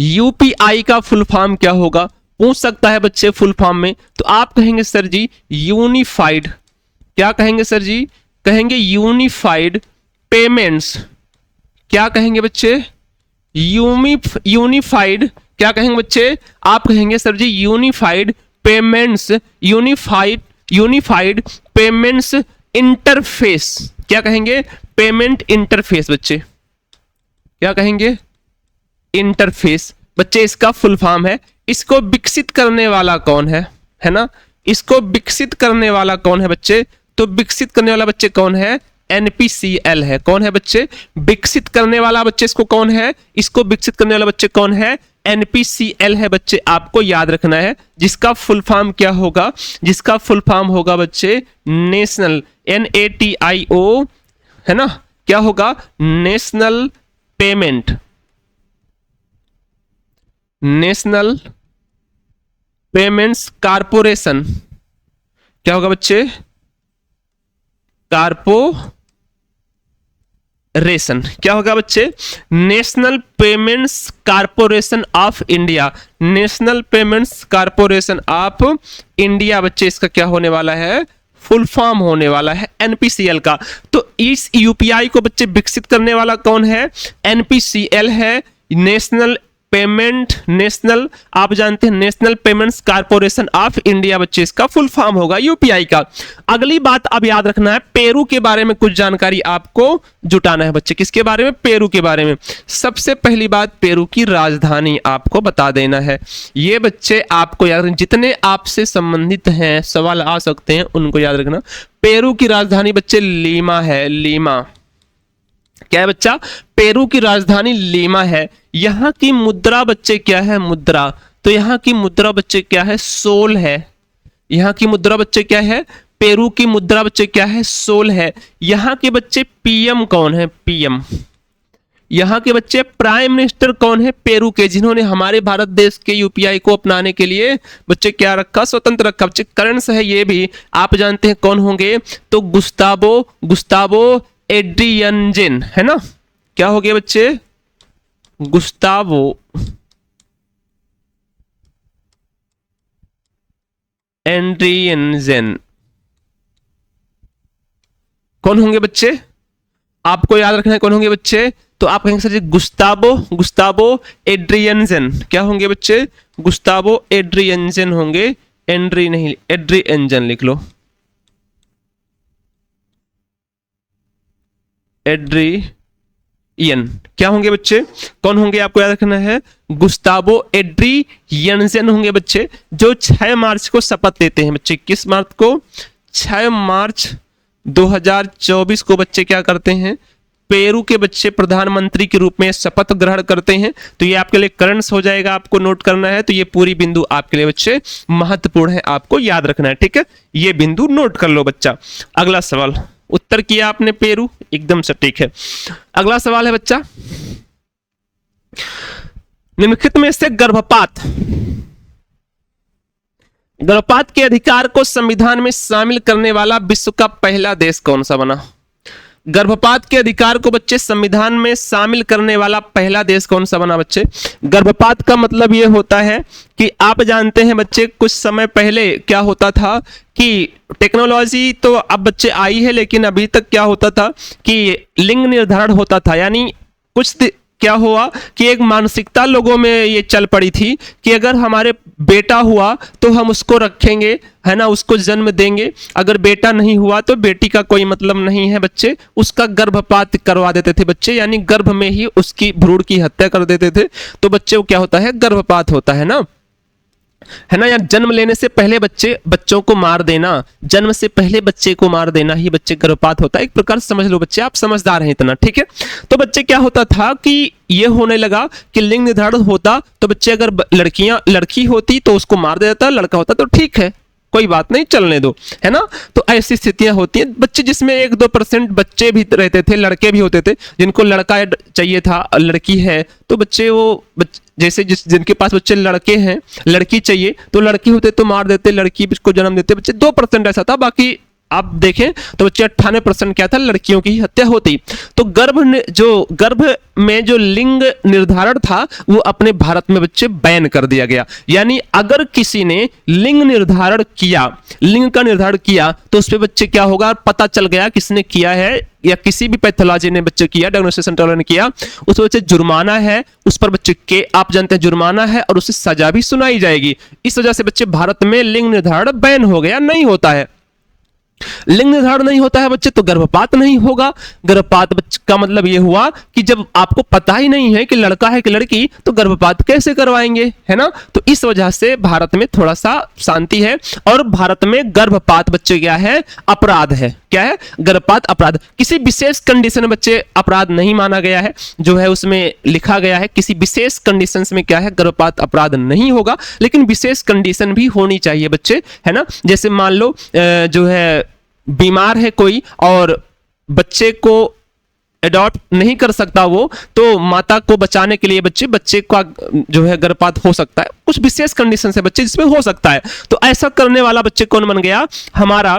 Speaker 2: यूपीआई का फुल फॉर्म क्या होगा, पूछ सकता है बच्चे फुल फॉर्म में। तो आप कहेंगे सर जी यूनिफाइड, क्या कहेंगे सर जी, कहेंगे यूनिफाइड पेमेंट्स, क्या कहेंगे बच्चे, यूनिफाइड, क्या कहेंगे बच्चे, आप कहेंगे sir ji unified payments, unified payments interface, क्या कहेंगे, पेमेंट इंटरफेस बच्चे, क्या कहेंगे, इंटरफेस बच्चे, इसका फुल फॉर्म है। इसको विकसित करने वाला कौन है ना, इसको विकसित करने वाला कौन है बच्चे, तो विकसित करने वाला बच्चे कौन है, NPCL है। कौन है बच्चे, विकसित करने वाला बच्चे, इसको कौन है, इसको विकसित करने वाला बच्चे कौन है, NPCL है बच्चे, आपको याद रखना है। जिसका फुल फॉर्म क्या होगा, जिसका फुल फॉर्म होगा बच्चे नेशनल, NATIO है ना, क्या होगा, national payment, national payments corporation, क्या होगा बच्चे, कारपोरेशन, क्या होगा बच्चे, national payments corporation of India, national payments corporation of India बच्चे, इसका क्या होने वाला है, फुल फॉर्म होने वाला है NPCL का। तो इस यूपीआई को बच्चे विकसित करने वाला कौन है, NPCL है, नेशनल पेमेंट, नेशनल, आप जानते हैं national payments corporation of India बच्चे, इसका फुल फॉर्म होगा यूपीआई का। अगली बात अब याद रखना है, पेरू के बारे में कुछ जानकारी आपको जुटाना है बच्चे। किसके बारे में, पेरू के बारे में। सबसे पहली बात, पेरू की राजधानी आपको बता देना है। ये बच्चे आपको याद रखना, जितने आपसे संबंधित हैं, सवाल आ सकते हैं, उनको याद रखना। पेरू की राजधानी बच्चे लीमा है, लीमा, क्या है बच्चा, पेरू की राजधानी लीमा है। यहां की मुद्रा बच्चे क्या है, मुद्रा, तो यहां की मुद्रा बच्चे क्या है, सोल है। यहां की मुद्रा बच्चे क्या है, पेरू की मुद्रा बच्चे क्या है, सोल है। यहां के बच्चे पीएम कौन है, पीएम, यहां के बच्चे प्राइम मिनिस्टर कौन है, पेरू के, जिन्होंने हमारे भारत देश के यूपीआई को अपनाने के लिए बच्चे क्या रखा, स्वतंत्र रखा। बच्चे करंट्स है ये भी आप जानते हैं कौन होंगे, तो गुस्तावो एड्रियनजेन है ना, क्या हो गया बच्चे, गुस्तावो एड्रियनजेन, कौन होंगे बच्चे, आपको याद रखना है कौन होंगे बच्चे। तो आप कहेंगे सर जी गुस्तावो एड्रियनजेन, क्या होंगे बच्चे, गुस्तावो एड्रियनजेन होंगे, एंड्री नहीं, एड्रियनजेन लिख लो, एड्रियन, क्या होंगे बच्चे, कौन होंगे, आपको याद रखना है, गुस्तावो एड्रियनजेन होंगे बच्चे, जो 6 मार्च को शपथ लेते हैं बच्चे। किस मार्च को, 6 मार्च 2024 को बच्चे क्या करते हैं, पेरू के बच्चे प्रधानमंत्री के रूप में शपथ ग्रहण करते हैं। तो ये आपके लिए करंट्स हो जाएगा, आपको नोट करना है। तो ये पूरी बिंदु आपके लिए बच्चे महत्वपूर्ण है, आपको याद रखना है, ठीक है, ये बिंदु नोट कर लो बच्चा। अगला सवाल, उत्तर किया आपने पेरू, एकदम सटीक है। अगला सवाल है बच्चा, निम्नलिखित में से गर्भपात के अधिकार को संविधान में शामिल करने वाला विश्व का पहला देश कौन सा बना। गर्भपात के अधिकार को बच्चे संविधान में शामिल करने वाला पहला देश कौन सा बना बच्चे। गर्भपात का मतलब ये होता है कि आप जानते हैं बच्चे, कुछ समय पहले क्या होता था कि टेक्नोलॉजी तो अब बच्चे आई है, लेकिन अभी तक क्या होता था कि लिंग निर्धारण होता था। यानी कुछ क्या हुआ कि एक मानसिकता लोगों में ये चल पड़ी थी कि अगर हमारे बेटा हुआ तो हम उसको रखेंगे, है ना, उसको जन्म देंगे। अगर बेटा नहीं हुआ तो बेटी का कोई मतलब नहीं है बच्चे, उसका गर्भपात करवा देते थे बच्चे, यानी गर्भ में ही उसकी भ्रूण की हत्या कर देते थे। तो बच्चे को क्या होता है, गर्भपात होता है ना, है ना। यार जन्म लेने से पहले बच्चों को मार देना, जन्म से पहले बच्चे को मार देना ही बच्चे गर्भपात होता है। एक प्रकार से समझ लो बच्चे, आप समझदार हैं इतना, ठीक है। तो बच्चे क्या होता था कि ये होने लगा कि लिंग निर्धारण होता तो बच्चे, अगर लड़की होती तो उसको मार देता, लड़का होता तो ठीक है, कोई बात नहीं, चलने दो, है ना। तो ऐसी स्थितियां होती हैं। बच्चे जिसमें 1-2% बच्चे भी रहते थे, लड़के भी होते थे, जिनको लड़का चाहिए था, लड़की है तो बच्चे वो जैसे जिनके पास बच्चे लड़के हैं, लड़की चाहिए तो लड़की होते तो मार देते, लड़की को जन्म देते। बच्चे 2% ऐसा था, बाकी आप देखें तो बच्चे 98% क्या था, लड़कियों की हत्या होती। तो गर्भ में जो लिंग निर्धारण था वो अपने भारत में बच्चे बैन कर दिया गया। यानी अगर किसी ने लिंग का निर्धारण किया तो उस पे बच्चे क्या होगा, पता चल गया किसने किया है, या किसी भी पैथोलॉजी ने बच्चे किया, डायग्नोसिस सेंटर ने किया, उस पर बच्चे जुर्माना है, उस पर बच्चे के आप जानते हैं जुर्माना है और उसे सजा भी सुनाई जाएगी। इस वजह से बच्चे भारत में लिंग निर्धारण बैन हो गया, नहीं होता है। लिंग निर्धारण नहीं होता है बच्चे तो गर्भपात नहीं होगा। गर्भपात का मतलब यह हुआ कि जब आपको पता ही नहीं है कि लड़का है कि लड़की, तो गर्भपात कैसे करवाएंगे, है ना। तो इस वजह से भारत में थोड़ा सा शांति है। और भारत में गर्भपात बच्चे क्या है, अपराध है। क्या है, गर्भपात अपराध। किसी विशेष कंडीशन में बच्चे अपराध नहीं माना गया है, जो है उसमें लिखा गया है किसी विशेष कंडीशंस में क्या है, गर्भपात अपराध नहीं होगा। लेकिन विशेष कंडीशन भी होनी चाहिए बच्चे, है ना। जैसे मान लो जो है बीमार है कोई और बच्चे को एडॉप्ट नहीं कर सकता वो, तो माता को बचाने के लिए बच्चे का जो है गर्भपात हो सकता है। कुछ विशेष कंडीशन है बच्चे जिसमें हो सकता है। तो ऐसा करने वाला बच्चे कौन बन गया, हमारा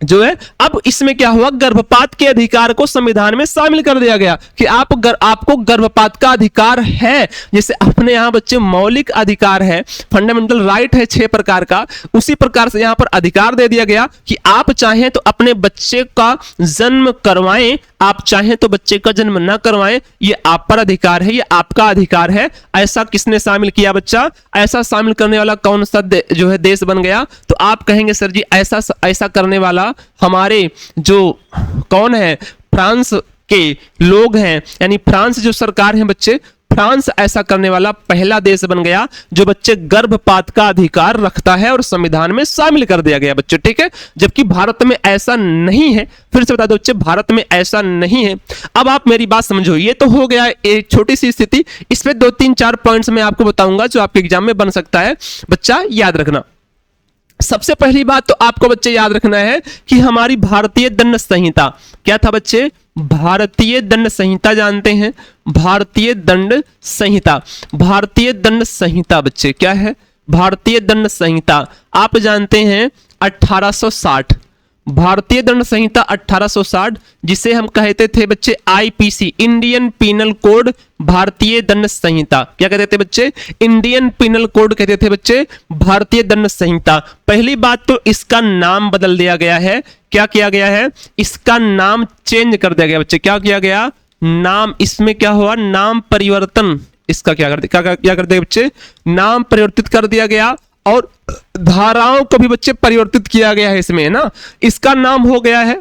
Speaker 2: जो है। अब इसमें क्या हुआ, गर्भपात के अधिकार को संविधान में शामिल कर दिया गया कि आपको गर्भपात का अधिकार है। जैसे अपने यहां बच्चे मौलिक अधिकार है, फंडामेंटल राइट है 6 प्रकार का, उसी प्रकार से यहां पर अधिकार दे दिया गया कि आप चाहें तो अपने बच्चे का जन्म करवाएं, आप चाहें तो बच्चे का जन्म ना करवाएं, ये आप पर अधिकार है, ये आपका अधिकार है। ऐसा किसने शामिल किया बच्चा, ऐसा शामिल करने वाला कौन सा जो है देश बन गया। तो आप कहेंगे सर जी ऐसा करने वाला हमारे जो कौन है, फ्रांस के लोग हैं, यानी फ्रांस जो सरकार है बच्चे, फ्रांस ऐसा करने वाला पहला देश बन गया जो बच्चे गर्भपात का अधिकार रखता है और संविधान में शामिल कर दिया गया बच्चे, ठीक है। जबकि भारत में ऐसा नहीं है। फिर से बता दो बच्चे, भारत में ऐसा नहीं है। अब आप मेरी बात समझो, ये तो हो गया एक छोटी सी स्थिति। इस पे 2-3-4 पॉइंट्स मैं आपको बताऊंगा जो आपके एग्जाम में बन सकता है, बच्चा याद रखना। सबसे पहली बात तो आपको बच्चे याद रखना है कि हमारी भारतीय दंड संहिता क्या था बच्चे, भारतीय दंड संहिता जानते हैं, भारतीय दंड संहिता। भारतीय दंड संहिता बच्चे क्या है, भारतीय दंड संहिता आप जानते हैं 1860, भारतीय दंड संहिता 1860, जिसे हम कहते थे बच्चे आईपीसी, इंडियन पीनल कोड, भारतीय दंड संहिता। क्या कहते थे बच्चे, इंडियन पीनल कोड कहते थे बच्चे, भारतीय दंड संहिता। पहली बात तो इसका नाम बदल दिया गया है। क्या किया गया है, इसका नाम चेंज कर दिया गया बच्चे। क्या किया गया, नाम इसमें क्या हुआ, नाम परिवर्तन। इसका क्या कर दिया बच्चे, नाम परिवर्तित कर दिया गया और धाराओं को भी बच्चे परिवर्तित किया गया है इसमें, है ना। इसका नाम हो गया है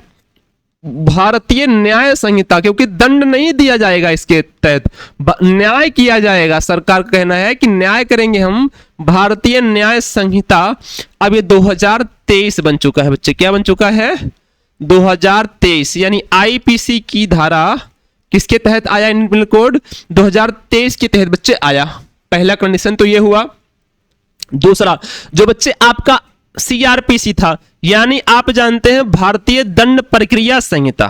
Speaker 2: भारतीय न्याय संहिता, क्योंकि दंड नहीं दिया जाएगा इसके तहत, न्याय किया जाएगा। सरकार का कहना है कि न्याय करेंगे हम, भारतीय न्याय संहिता। अब ये 2023 बन चुका है बच्चे। क्या बन चुका है, 2023, यानी आईपीसी की धारा किसके तहत आया, इंडियन पीनल कोड 2023 के तहत बच्चे आया। पहला कंडीशन तो ये हुआ। दूसरा जो बच्चे आपका सीआरपीसी था, यानी आप जानते हैं भारतीय दंड प्रक्रिया संहिता।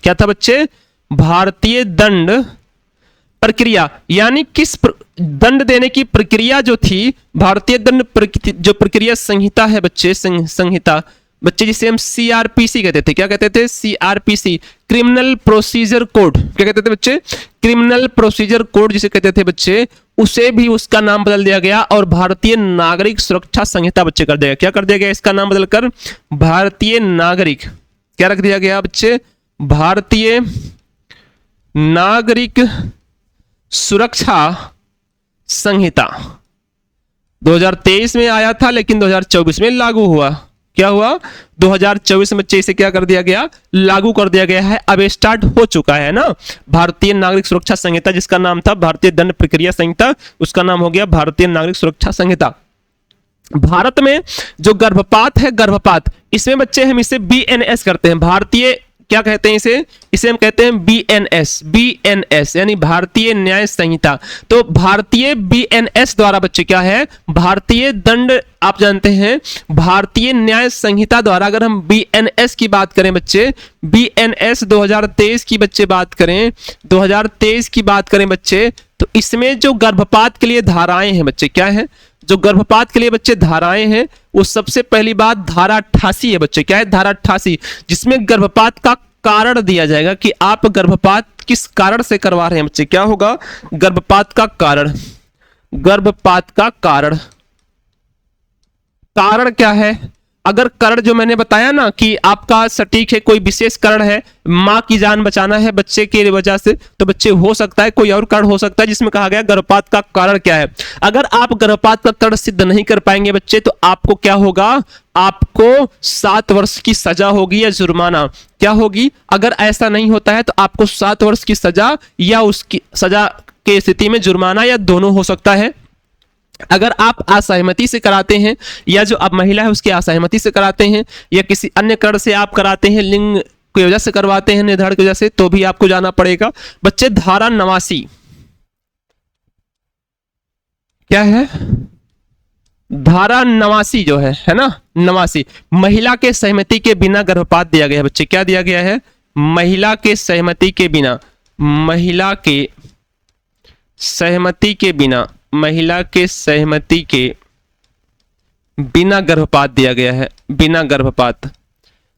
Speaker 2: क्या था बच्चे, भारतीय दंड प्रक्रिया, यानी किस दंड देने की प्रक्रिया जो थी, भारतीय दंड जो प्रक्रिया संहिता है बच्चे, संहिता बच्चे जिसे हम सीआरपीसी कहते थे। क्या कहते थे, सीआरपीसी, क्रिमिनल प्रोसीजर कोड। क्या कहते थे बच्चे, क्रिमिनल प्रोसीजर कोड जिसे कहते थे बच्चे, उसे भी उसका नाम बदल दिया गया और भारतीय नागरिक सुरक्षा संहिता बच्चे कर दिया गया। क्या कर दिया गया, इसका नाम बदलकर भारतीय नागरिक, क्या रख दिया गया बच्चे, भारतीय नागरिक सुरक्षा संहिता। 2023 में आया था लेकिन 2024 में लागू हुआ। क्या हुआ, 2024 में बच्चे इसे क्या कर दिया गया, लागू कर दिया गया है। अब स्टार्ट हो चुका है ना, भारतीय नागरिक सुरक्षा संहिता, जिसका नाम था भारतीय दंड प्रक्रिया संहिता, उसका नाम हो गया भारतीय नागरिक सुरक्षा संहिता। भारत में जो गर्भपात है, गर्भपात, इसमें बच्चे हम इसे बीएनएस करते हैं, भारतीय क्या कहते हैं इसे हम कहते हैं बीएनएस यानी भारतीय न्याय संहिता। तो भारतीय बीएनएस द्वारा बच्चे क्या है, भारतीय दंड, आप जानते हैं भारतीय न्याय संहिता द्वारा अगर हम बीएनएस की बात करें बच्चे, बीएनएस 2023 की बच्चे बात करें, 2023 की बात करें बच्चे, तो इसमें जो गर्भपात के लिए धाराएं हैं बच्चे, क्या है, जो गर्भपात के लिए बच्चे धाराएं हैं, वो सबसे पहली बात धारा 88 है बच्चे। क्या है, धारा 88, जिसमें गर्भपात का कारण दिया जाएगा कि आप गर्भपात किस कारण से करवा रहे हैं बच्चे। क्या होगा, गर्भपात का कारण, गर्भपात का कारण, कारण क्या है, अगर कारण जो मैंने बताया ना कि आपका सटीक है, कोई विशेष कारण है, मां की जान बचाना है बच्चे की वजह से, तो बच्चे हो सकता है कोई और कारण हो सकता है जिसमें कहा गया गर्भपात का कारण क्या है। अगर आप गर्भपात का कारण सिद्ध नहीं कर पाएंगे बच्चे, तो आपको क्या होगा, आपको 7 वर्ष की सजा होगी या जुर्माना। क्या होगी, अगर ऐसा नहीं होता है तो आपको 7 वर्ष की सजा या उसकी सजा की स्थिति में जुर्माना या दोनों हो सकता है। अगर आप असहमति से कराते हैं या जो अब महिला है उसकी असहमति से कराते हैं या किसी अन्य कारण से आप कराते हैं, लिंग की वजह से करवाते हैं, निर्धारण की वजह से, तो भी आपको जाना पड़ेगा बच्चे। धारा 89 क्या है, धारा 89 जो है ना, 89 महिला के सहमति के बिना गर्भपात दिया गया है बच्चे। क्या दिया गया है, महिला के सहमति के बिना, महिला के सहमति के बिना, महिला के सहमति के बिना गर्भपात दिया गया है, बिना गर्भपात।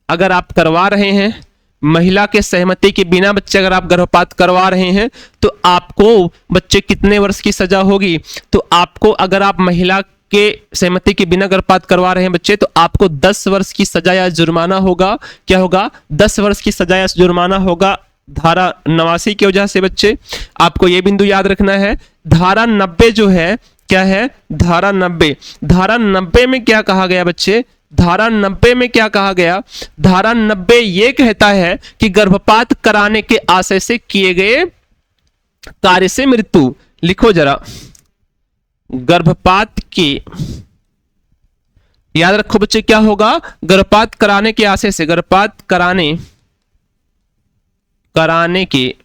Speaker 2: अगर आप करवा रहे हैं महिला के सहमति के बिना बच्चे, अगर आप गर्भपात करवा रहे हैं तो आपको बच्चे कितने वर्ष की सजा होगी, तो आपको, अगर आप महिला के सहमति के बिना गर्भपात करवा रहे हैं बच्चे, तो आपको 10 वर्ष की सजा या जुर्माना होगा। क्या होगा, 10 वर्ष की सजा या जुर्माना होगा धारा 89 की वजह से बच्चे। आपको यह बिंदु याद रखना है। धारा 90 जो है, क्या है, धारा 90, धारा 90 में क्या कहा गया बच्चे, धारा 90 में क्या कहा गया, धारा 90 ये कहता है कि गर्भपात कराने के आशय से किए गए कार्य से मृत्यु, लिखो जरा, गर्भपात की, याद रखो बच्चे, क्या होगा, गर्भपात कराने के आशय से, गर्भपात कराने के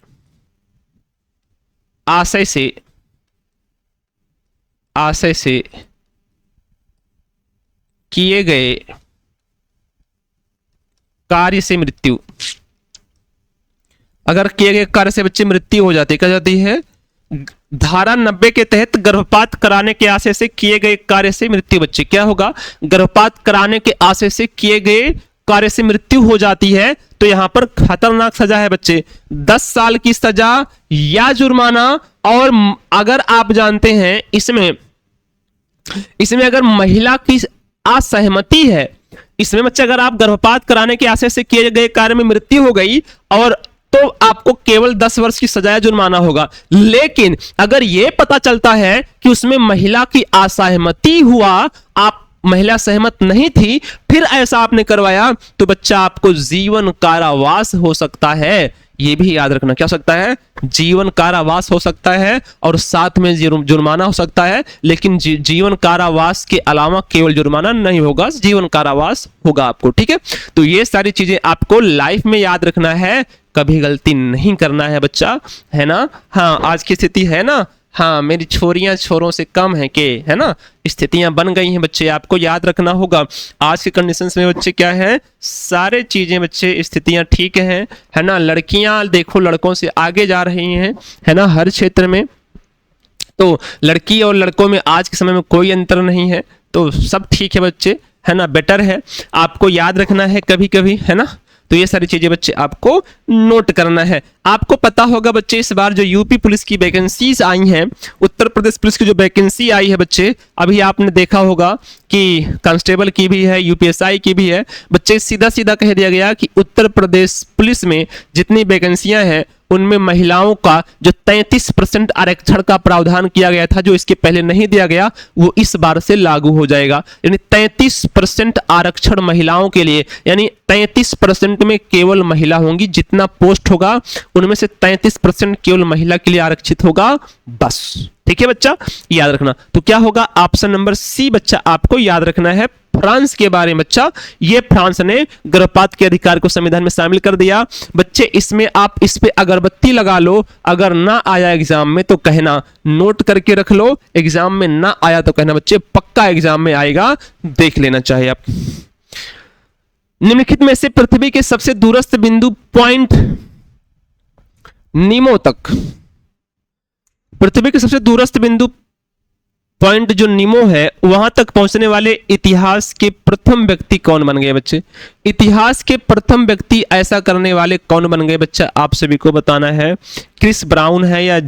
Speaker 2: आशय से किए गए कार्य से मृत्यु। अगर किए गए कार्य से बच्चे मृत्यु हो जाती है, क्या जाती है, धारा 90 के तहत गर्भपात कराने के आशय से किए गए कार्य से मृत्यु बच्चे। क्या होगा, गर्भपात कराने के आशय से किए गए कार्य से मृत्यु हो जाती है, तो यहां पर खतरनाक सजा है बच्चे, 10 साल की सजा या जुर्माना। और अगर आप जानते हैं इसमें अगर महिला की असहमति है, इसमें बच्चे अगर आप गर्भपात कराने के आशय से किए गए कार्य में मृत्यु हो गई और तो आपको केवल 10 वर्ष की सजा या जुर्माना होगा। लेकिन अगर यह पता चलता है कि उसमें महिला की असहमति हुआ, आप महिला सहमत नहीं थी, फिर ऐसा आपने करवाया, तो बच्चा आपको जीवन कारावास हो सकता है। यह भी याद रखना, क्या हो सकता है, जीवन कारावास हो सकता है और साथ में जुर्माना हो सकता है। लेकिन जीवन कारावास के अलावा केवल जुर्माना नहीं होगा, जीवन कारावास होगा आपको। ठीक है, तो ये सारी चीजें आपको लाइफ में याद रखना है, कभी गलती नहीं करना है बच्चा, है ना। हाँ, आज की स्थिति है ना, हाँ मेरी छोरियां छोरों से कम है के, है ना, स्थितियां बन गई हैं बच्चे, आपको याद रखना होगा। आज के कंडीशंस में बच्चे क्या है, सारे चीजें बच्चे स्थितियां ठीक हैं, है ना। लड़कियां देखो लड़कों से आगे जा रही हैं, है ना, हर क्षेत्र में। तो लड़की और लड़कों में आज के समय में कोई अंतर नहीं है, तो सब ठीक है बच्चे, है ना, बेटर है। आपको याद रखना है कभी कभी, है ना। तो ये सारी चीजें बच्चे आपको नोट करना है। आपको पता होगा बच्चे, इस बार जो यूपी पुलिस की वैकेंसीज आई हैं, उत्तर प्रदेश पुलिस की जो वैकेंसी आई है बच्चे, अभी आपने देखा होगा कि कांस्टेबल की भी है, यूपीएसआई की भी है। बच्चे सीधा सीधा कह दिया गया कि उत्तर प्रदेश पुलिस में जितनी वैकेंसियां हैं उनमें महिलाओं का जो 33% आरक्षण का प्रावधान किया गया था, जो इसके पहले नहीं दिया गया, वो इस बार से लागू हो जाएगा। यानी 33% आरक्षण महिलाओं के लिए, यानी 33% में केवल महिला होंगी। जितना पोस्ट होगा उनमें से 33% केवल महिला के लिए आरक्षित होगा, बस। ठीक है बच्चा, याद रखना। तो क्या होगा, ऑप्शन नंबर सी बच्चा आपको याद रखना है, फ्रांस के बारे में बच्चा, ये फ्रांस ने गर्भपात के अधिकार को संविधान में शामिल कर दिया। बच्चे इसमें आप इस पे अगरबत्ती लगा लो, अगर ना आया एग्जाम में तो कहना, नोट करके रख लो, एग्जाम में ना आया तो कहना बच्चे पक्का एग्जाम में आएगा, देख लेना चाहिए आप। निम्नलिखित में से पृथ्वी के सबसे दूरस्थ बिंदु पॉइंट नीमो तक, पृथ्वी के सबसे दूरस्थ बिंदु पॉइंट जो नीमो है वहां तक पहुंचने वाले इतिहास के प्रथम व्यक्ति कौन बन गए बच्चे? इतिहास के प्रथम व्यक्ति ऐसा करने वाले कौन बन गए बच्चा, आप सभी को बताना है। क्रिस ब्राउन है या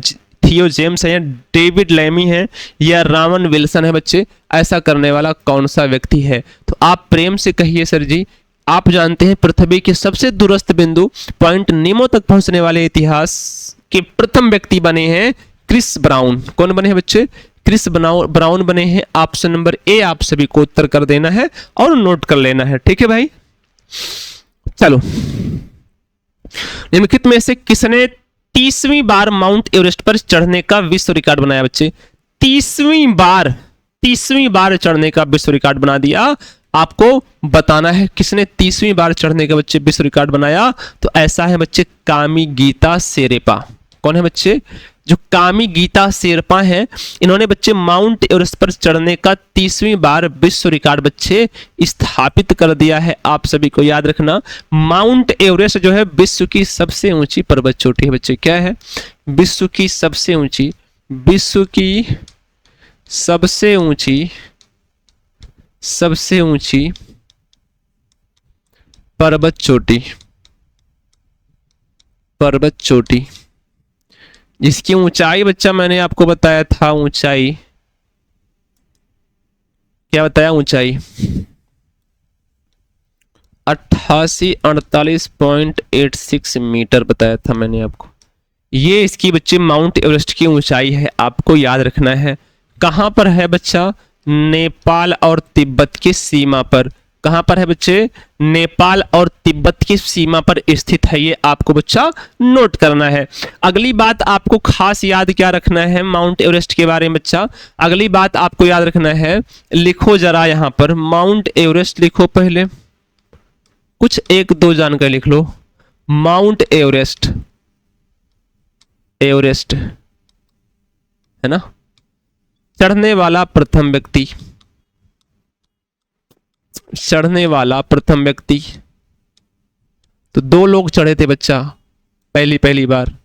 Speaker 2: थियो जेम्स है या डेविड लेमी है या रामन विल्सन है बच्चे, ऐसा करने वाला कौन सा व्यक्ति है? तो आप प्रेम से कहिए सर जी। आप जानते हैं पृथ्वी के सबसे दूरस्थ बिंदु पॉइंट नीमो तक पहुंचने वाले इतिहास के प्रथम व्यक्ति बने हैं क्रिस ब्राउन। कौन बने हैं बच्चे? क्रिस ब्राउन बने हैं। ऑप्शन नंबर ए आप सभी को उत्तर कर देना है और नोट कर लेना है, ठीक है भाई। चलो, निम्नलिखित में से किसने 30वीं बार माउंट एवरेस्ट पर चढ़ने का विश्व रिकॉर्ड बनाया बच्चे? 30वीं बार चढ़ने का विश्व रिकॉर्ड बना दिया। आपको बताना है किसने 30वीं बार चढ़ने का बच्चे विश्व रिकॉर्ड बनाया। तो ऐसा है बच्चे कामी गीता शेरपा। कौन है बच्चे? जो कामी गीता शेरपा हैं, इन्होंने बच्चे माउंट एवरेस्ट पर चढ़ने का 30वीं बार विश्व रिकॉर्ड बच्चे स्थापित कर दिया है। आप सभी को याद रखना, माउंट एवरेस्ट जो है विश्व की सबसे ऊंची पर्वत चोटी है बच्चे। क्या है? विश्व की सबसे ऊंची पर्वत चोटी, जिसकी ऊंचाई बच्चा मैंने आपको बताया था, ऊंचाई क्या बताया? ऊंचाई 8848.86 मीटर बताया था मैंने आपको। ये इसकी बच्चे माउंट एवरेस्ट की ऊंचाई है, आपको याद रखना है। कहां पर है बच्चा? नेपाल और तिब्बत की सीमा पर। कहां पर है बच्चे? नेपाल और तिब्बत की सीमा पर स्थित है। ये आपको बच्चा नोट करना है। अगली बात आपको खास याद क्या रखना है माउंट एवरेस्ट के बारे में बच्चा? अगली बात आपको याद रखना है, लिखो जरा यहां पर माउंट एवरेस्ट लिखो। पहले कुछ 1-2 जानकारी लिख लो। माउंट एवरेस्ट है ना, चढ़ने वाला प्रथम व्यक्ति। तो 2 लोग चढ़े थे बच्चा पहली बार।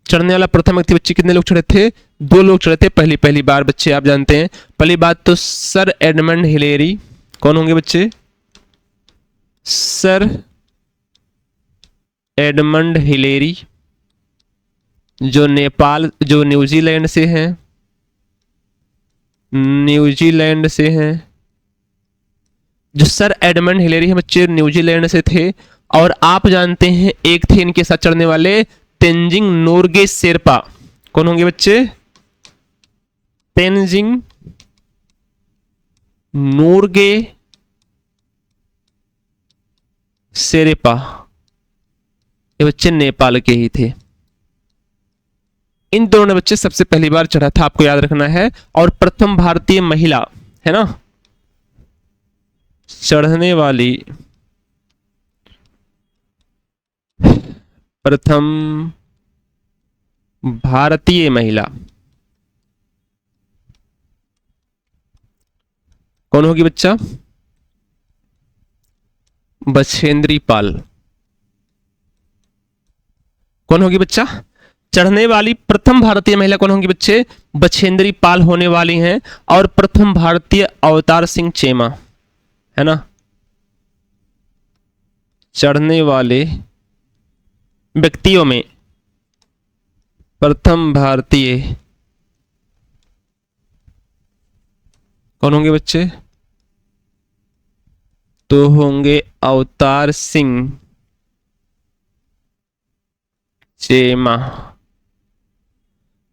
Speaker 2: चढ़ने वाला प्रथम व्यक्ति बच्चे कितने लोग चढ़े थे? 2 लोग चढ़े थे पहली बार बच्चे। आप जानते हैं पहली बात तो सर एडमंड हिलेरी। कौन होंगे बच्चे? सर एडमंड हिलेरी, जो न्यूजीलैंड से हैं। जो सर एडमंड हिलेरी है बच्चे न्यूजीलैंड से थे। और आप जानते हैं एक थे इनके साथ चढ़ने वाले तेंजिंग नोरगे शेरपा। कौन होंगे बच्चे? तेंजिंग नोरगे शेरपा, ये बच्चे नेपाल के ही थे। इन दोनों ने बच्चे सबसे पहली बार चढ़ा था, आपको याद रखना है। और प्रथम भारतीय महिला है ना, चढ़ने वाली प्रथम भारतीय महिला कौन होगी बच्चा? बछेंद्री पाल। कौन होगी बच्चा? चढ़ने वाली प्रथम भारतीय महिला कौन होंगी बच्चे? बछेंद्री पाल होने वाली हैं। और प्रथम भारतीय अवतार सिंह चेमा है ना। चढ़ने वाले व्यक्तियों में प्रथम भारतीय कौन होंगे बच्चे? तो होंगे अवतार सिंह चेमा।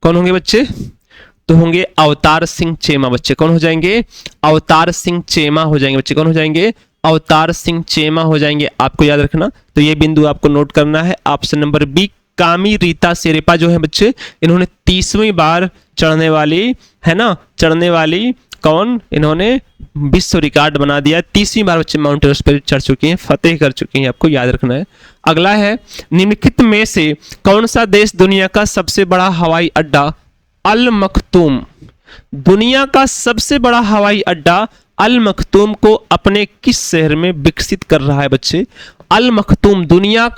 Speaker 2: कौन होंगे बच्चे? तो होंगे अवतार सिंह चेमा बच्चे। कौन हो जाएंगे? अवतार सिंह चेमा हो जाएंगे बच्चे। कौन हो जाएंगे? अवतार सिंह चेमा हो जाएंगे। आपको याद रखना, तो ये बिंदु आपको नोट करना है। ऑप्शन नंबर बी कामी रीता शेरपा जो है बच्चे, इन्होंने 30वीं बार चढ़ने वाली है ना, चढ़ने वाली कौन, इन्होंने विश्व रिकॉर्ड बना दिया। 30वीं बार बच्चे माउंट एवरेस्ट पर चढ़ चुके हैं, फतेह कर चुके हैं, आपको याद रखना है। अगला है, निम्नलिखित में से कौन सा देश दुनिया का सबसे बड़ा हवाई अड्डा अल मखतूम, दुनिया का सबसे बड़ा हवाई अड्डा अल मखतूम को अपने किस शहर में विकसित कर रहा है बच्चे? अल मखतूम दुनिया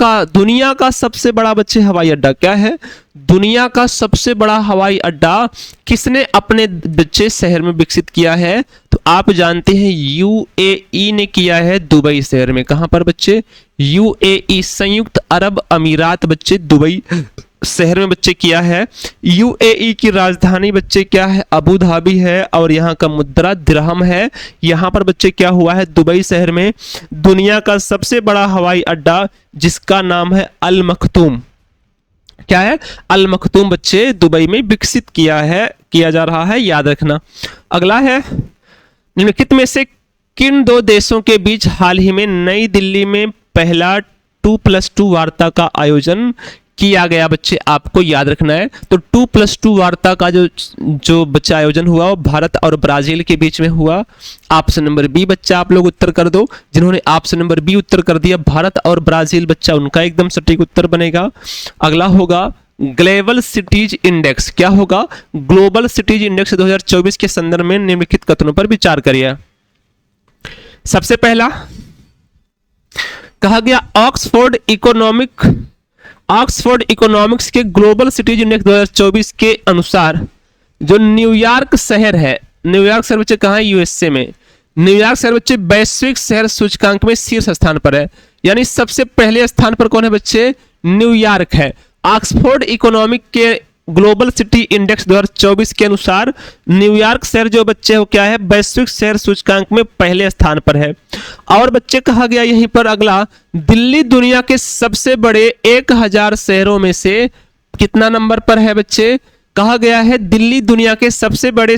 Speaker 2: का सबसे बड़ा बच्चे हवाई अड्डा क्या है? दुनिया का सबसे बड़ा हवाई अड्डा किसने अपने बच्चे शहर में विकसित किया है? तो आप जानते हैं यूएई ने किया है, दुबई शहर में। कहां पर बच्चे? यूएई, संयुक्त अरब अमीरात बच्चे, दुबई शहर में बच्चे किया है। यूएई की राजधानी बच्चे क्या है? अबू धाबी है, और यहाँ का मुद्रा दिरहम है। यहाँ पर बच्चे क्या हुआ है? दुबई शहर में दुनिया का सबसे बड़ा हवाई अड्डा जिसका नाम है अल मखतूम, क्या है? अल मखतूम बच्चे दुबई में विकसित किया जा रहा है, याद रखना। अगला है, निम्नलिखित में से किन दो देशों के बीच हाल ही में नई दिल्ली में पहला 2+2 वार्ता का आयोजन किया गया बच्चे? आपको याद रखना है। तो 2+2 वार्ता का जो बच्चा आयोजन हुआ वो भारत और ब्राजील के बीच में हुआ। ऑप्शन नंबर बी बच्चा आप लोग उत्तर कर दो। जिन्होंने ऑप्शन नंबर बी उत्तर कर दिया भारत और ब्राजील, बच्चा उनका एकदम सटीक उत्तर बनेगा। अगला होगा ग्लोबल सिटीज इंडेक्स, क्या होगा? ग्लोबल सिटीज इंडेक्स 2024 के संदर्भ में निम्नलिखित कथनों पर विचार करिए। सबसे पहला कहा गया ऑक्सफोर्ड इकोनॉमिक्स के ग्लोबल सिटीज इंडेक्स 2024 के अनुसार जो न्यूयॉर्क शहर है, न्यूयॉर्क शहर बच्चे कहाँ है? यूएसए में। न्यूयॉर्क शहर बच्चे वैश्विक शहर सूचकांक में शीर्ष स्थान पर है, यानी सबसे पहले स्थान पर कौन है बच्चे? न्यूयॉर्क है। ऑक्सफोर्ड इकोनॉमिक के ग्लोबल सिटी इंडेक्स 2024 के अनुसार न्यूयॉर्क शहर जो बच्चे हो क्या है? वैश्विक शहर सूचकांक में पहले स्थान पर है। और बच्चे कहा गया यहीं पर अगला, दिल्ली दुनिया के सबसे बड़े 1000 शहरों में से कितना नंबर पर है बच्चे? कहा गया है दिल्ली दुनिया के सबसे बड़े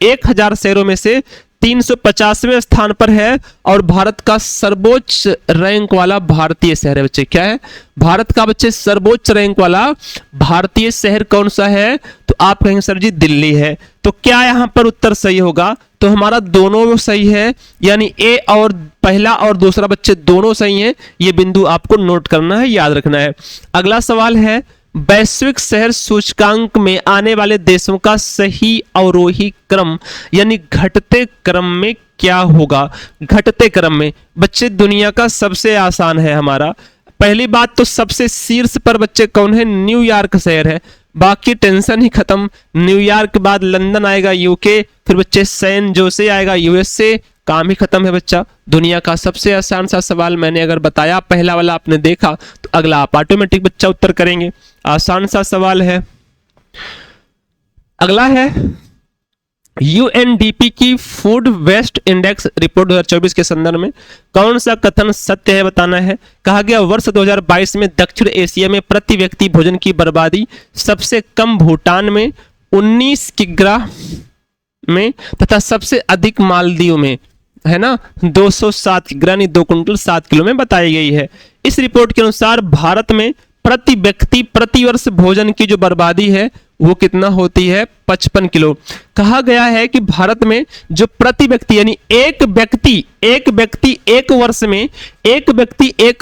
Speaker 2: 1000 शहरों में से 350वें स्थान पर है, और भारत का सर्वोच्च रैंक वाला भारतीय शहर है बच्चे। क्या है? भारत का बच्चे सर्वोच्च रैंक वाला भारतीय शहर कौन सा है? तो आप कहेंगे सर जी दिल्ली है। तो क्या यहां पर उत्तर सही होगा? तो हमारा दोनों सही है, यानी ए और पहला और दूसरा बच्चे दोनों सही हैं। ये बिंदु आपको नोट करना है, याद रखना है। अगला सवाल है, वैश्विक शहर सूचकांक में आने वाले देशों का सही अवरोही क्रम यानी घटते क्रम में क्या होगा? घटते क्रम में बच्चे दुनिया का सबसे आसान है हमारा। पहली बात तो सबसे शीर्ष पर बच्चे कौन है? न्यूयॉर्क शहर है, बाकी टेंशन ही खत्म। न्यूयॉर्क के बाद लंदन आएगा यूके, फिर बच्चे सैन जोसे आएगा यूएसए, काम ही खत्म है बच्चा। दुनिया का सबसे आसान सा सवाल मैंने अगर बताया, पहला वाला आपने देखा, तो अगला आप ऑटोमेटिक बच्चा उत्तर करेंगे। आसान सा सवाल है। अगला है, यूएनडीपी की फूड वेस्ट इंडेक्स रिपोर्ट 2024 के संदर्भ में कौन सा कथन सत्य है बताना है। कहा गया वर्ष 2022 में दक्षिण एशिया में प्रति व्यक्ति भोजन की बर्बादी सबसे कम भूटान में 19 किग्रा में तथा सबसे अधिक मालदीव में, है ना, 207 किग्रा यानी 2 कुंटल 7 किलो में बताई गई है। इस रिपोर्ट के अनुसार भारत में प्रति व्यक्ति प्रति वर्ष भोजन की जो बर्बादी है वो कितना होती है? 55 किलो। कहा गया है कि भारत में जो प्रति व्यक्ति यानी एक व्यक्ति एक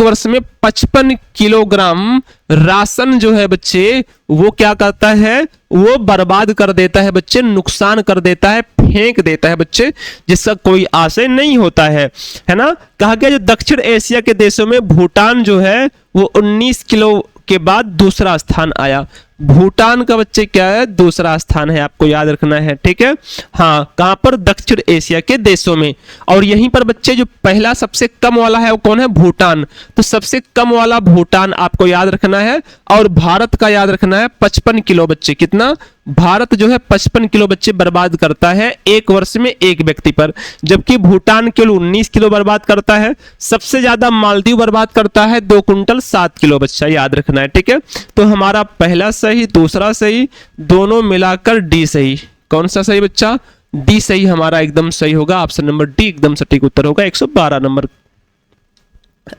Speaker 2: वर्ष में 55 किलोग्राम राशन जो है बच्चे वो क्या करता है? वो बर्बाद कर देता है बच्चे, नुकसान कर देता है, फेंक देता है बच्चे, जिसका कोई आशय नहीं होता है ना। कहा गया जो दक्षिण एशिया के देशों में भूटान जो है वो 19 किलो के बाद दूसरा स्थान आया। भूटान का बच्चे क्या है? दूसरा स्थान है, आपको याद रखना है, ठीक है। हाँ, कहां पर? दक्षिण एशिया के देशों में। और यहीं पर बच्चे जो पहला सबसे कम वाला है वो कौन है? भूटान। तो सबसे कम वाला भूटान आपको याद रखना है। और भारत का याद रखना है 55 किलो बच्चे। कितना? भारत जो है 55 किलो बच्चे बर्बाद करता है एक वर्ष में एक व्यक्ति पर, जबकि भूटान केवल 19 किलो बर्बाद करता है। सबसे ज्यादा मालदीव बर्बाद करता है 2 कुंटल 7 किलो बच्चा, याद रखना है, ठीक है। तो हमारा पहला सही, दूसरा सही, दोनों मिलाकर डी सही। कौन सा सही बच्चा? डी सही हमारा एकदम सही होगा। ऑप्शन नंबर डी एकदम सटीक उत्तर होगा, 112 नंबर।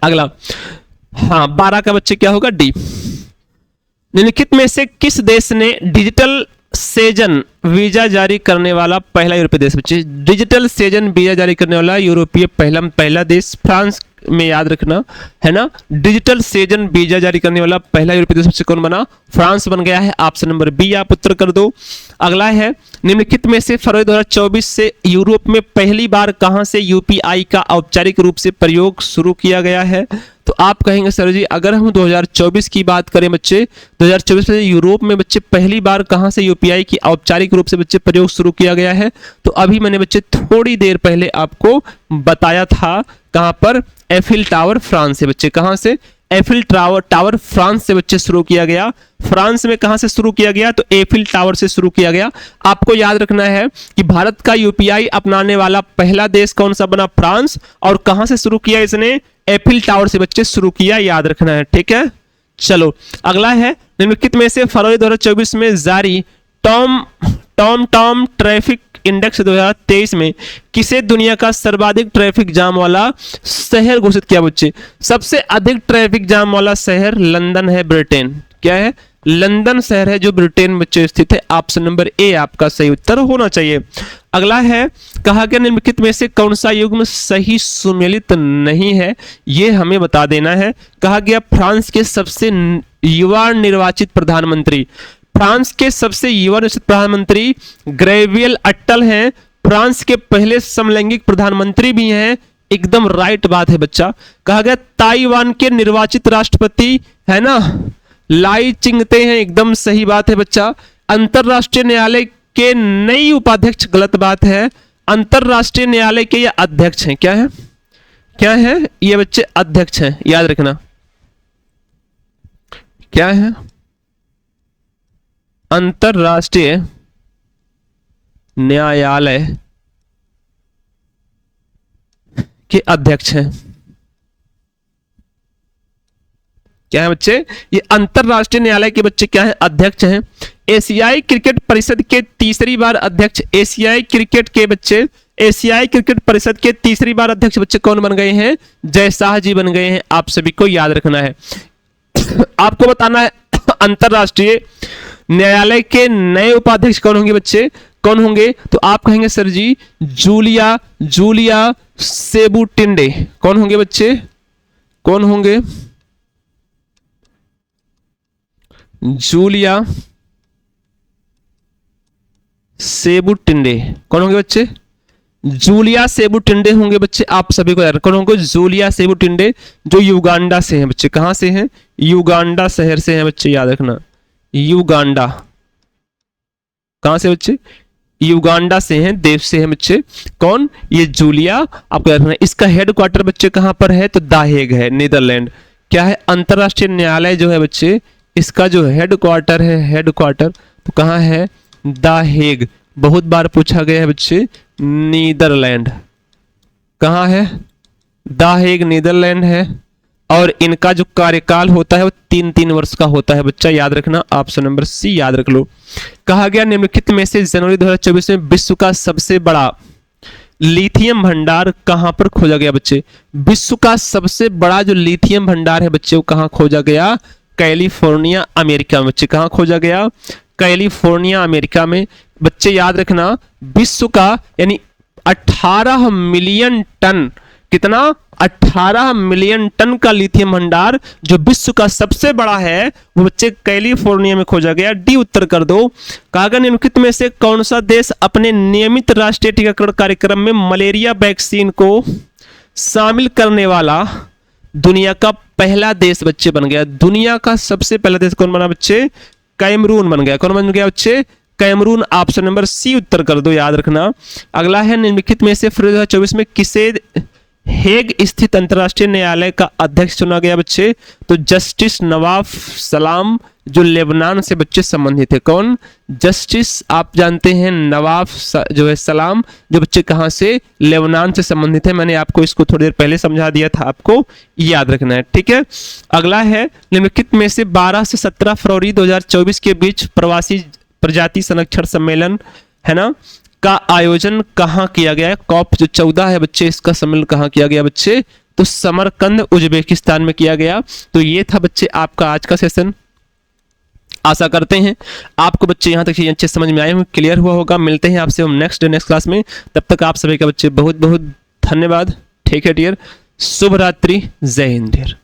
Speaker 2: अगला, हाँ 12 का बच्चे क्या होगा? डी। निम्नलिखित में से किस देश ने डिजिटल सेजन वीजा जारी करने वाला पहला यूरोपीय देश बच्चे, डिजिटल सेजन वीजा जारी करने वाला यूरोपीय पहला देश फ्रांस में, याद रखना है ना। डिजिटल सेजन वीजा जारी करने वाला पहला यूरोपीय देश कौन बना? फ्रांस बन गया है। ऑप्शन नंबर बी आप उत्तर कर दो। अगला है, निम्नलिखित में से फरवरी 2024 से यूरोप में पहली बार कहां से यूपीआई का औपचारिक रूप से प्रयोग शुरू किया गया है? तो आप कहेंगे सर जी अगर हम 2024 की बात करें बच्चे, 2024 में यूरोप में बच्चे पहली बार कहां से यूपीआई की औपचारिक रूप से बच्चे प्रयोग शुरू किया गया है? तो अभी मैंने बच्चे थोड़ी देर पहले आपको बताया था, कहां पर? एफिल टावर फ्रांस से बच्चे। कहां से? एफिल टावर फ्रांस से बच्चे शुरू किया गया। फ्रांस में कहां से शुरू किया गया? तो एफिल टावर से शुरू किया गया। आपको याद रखना है कि भारत का यूपीआई अपनाने वाला पहला देश कौन सा बना? फ्रांस। और कहां से शुरू किया इसने? एफिल टावर से बच्चे शुरू किया, याद रखना है, ठीक है। चलो अगला है, निम्नलिखित में से फरवरी 2024 में जारी टॉम ट्रैफिक इंडेक्स 2023 में किसे दुनिया का सर्वाधिक ट्रैफिक जाम वाला शहर घोषित किया बच्चे? सबसे अधिक ट्रैफिक जाम वाला शहर लंदन है, ब्रिटेन। क्या है? लंदन शहर है जो ब्रिटेन में बच्चे स्थित है। ऑप्शन नंबर ए आपका सही उत्तर होना चाहिए। अगला है, कहा गया निम्नलिखित में से कौन सा युग्म सही सुमेलित नहीं है? ये हमें बता देना है। कहा गया फ्रांस के सबसे युवा निर्वाचित प्रधानमंत्री, फ्रांस के सबसे युवा निर्वाचित प्रधानमंत्री गैब्रियल अट्टल हैं। फ्रांस के पहले समलैंगिक प्रधानमंत्री भी हैं। एकदम राइट बात है बच्चा। कहा गया ताइवान के निर्वाचित राष्ट्रपति है ना, लाई चिंगते हैं। एकदम सही बात है बच्चा। अंतरराष्ट्रीय न्यायालय के नई उपाध्यक्ष, गलत बात है। अंतरराष्ट्रीय न्यायालय के ये अध्यक्ष हैं। क्या है? क्या है? ये बच्चे अध्यक्ष हैं, याद रखना। क्या है? अंतरराष्ट्रीय न्यायालय के अध्यक्ष हैं। क्या है बच्चे? ये अंतरराष्ट्रीय न्यायालय के बच्चे क्या है? अध्यक्ष हैं। एशियाई क्रिकेट परिषद के तीसरी बार अध्यक्ष, एशियाई क्रिकेट परिषद के तीसरी बार अध्यक्ष बच्चे कौन बन गए हैं? जय शाह जी बन गए हैं। आप सभी को याद रखना है। आपको बताना है अंतरराष्ट्रीय न्यायालय के नए उपाध्यक्ष कौन होंगे बच्चे? कौन होंगे? तो आप कहेंगे सर जी जूलिया सेबुटिंडे। कौन होंगे बच्चे? कौन होंगे? जूलिया सेबुटिंडे। कौन होंगे बच्चे? जूलिया सेबुटिंडे होंगे बच्चे। आप सभी को याद, कौन होंगे? जूलिया सेबुटिंडे, जो युगांडा से हैं बच्चे। कहां से हैं? युगांडा शहर से हैं बच्चे, याद रखना। युगांडा कहां से बच्चे? युगांडा से हैं, देश से हैं बच्चे। कौन? ये जूलिया। आपको याद रखना। इसका हेडक्वार्टर बच्चे कहां पर है? तो द हेग है, नीदरलैंड। क्या है? अंतरराष्ट्रीय न्यायालय जो है बच्चे, इसका जो हेडक्वार्टर है, हेडक्वार्टर तो कहां है? The Hague. बहुत बार पूछा गया है बच्चे, नीदरलैंड। कहां है? द हेग, नीदरलैंड है। और इनका जो कार्यकाल होता है वो 3-3 वर्ष का होता है बच्चा, याद रखना। ऑप्शन नंबर सी याद रख लो। कहा गया निम्नलिखित में से जनवरी 2024 में विश्व का सबसे बड़ा लिथियम भंडार कहां पर खोजा गया बच्चे? विश्व का सबसे बड़ा जो लिथियम भंडार है बच्चे, वो कहां खोजा गया? कैलिफोर्निया, अमेरिका में बच्चे। कहां खोजा गया? कैलिफोर्निया, अमेरिका में। बच्चे याद रखना, विश्व का यानी 18 मिलियन टन, कितना? 18 मिलियन टन का लिथियम भंडार जो विश्व का सबसे बड़ा है, वो बच्चे कैलिफोर्निया में खोजा गया। डी उत्तर कर दो। कहा निम्नलिखित में से कौन सा देश अपने नियमित राष्ट्रीय टीकाकरण कार्यक्रम में मलेरिया वैक्सीन को शामिल करने वाला दुनिया का पहला देश बच्चे बन गया? दुनिया का सबसे पहला देश कौन बना बच्चे? कैमरून बन गया। कौन बन गया बच्चे? कैमरून। ऑप्शन नंबर सी उत्तर कर दो, याद रखना। अगला है, निम्नलिखित में से फरवरी 2024 में किसे हेग स्थित अंतरराष्ट्रीय न्यायालय का अध्यक्ष चुना गया बच्चे? तो जस्टिस नवाफ सलाम, जो लेबनान से बच्चे संबंधित है। कौन? जस्टिस आप जानते हैं नवाफ जो है सलाम, जो बच्चे कहां से? लेबनान से संबंधित है। मैंने आपको इसको थोड़ी देर पहले समझा दिया था, आपको याद रखना है, ठीक है। अगला है, निम्नलिखित में से 12 से 17 फरवरी 2024 के बीच प्रवासी प्रजाति संरक्षण सम्मेलन है ना का आयोजन कहां किया गया है? कॉप जो 14 है बच्चे, इसका सम्मेलन कहां किया गया बच्चे? तो समरकंद, उज्बेकिस्तान में किया गया। तो ये था बच्चे आपका आज का सेशन। आशा करते हैं आपको बच्चे यहाँ तक चीज़ें अच्छे समझ में आए होंगे, क्लियर हुआ होगा। मिलते हैं आपसे हम नेक्स्ट क्लास में, तब तक आप सभी का बच्चे बहुत बहुत धन्यवाद। ठीक है डियर, शुभ रात्रि, जय हिंद डियर।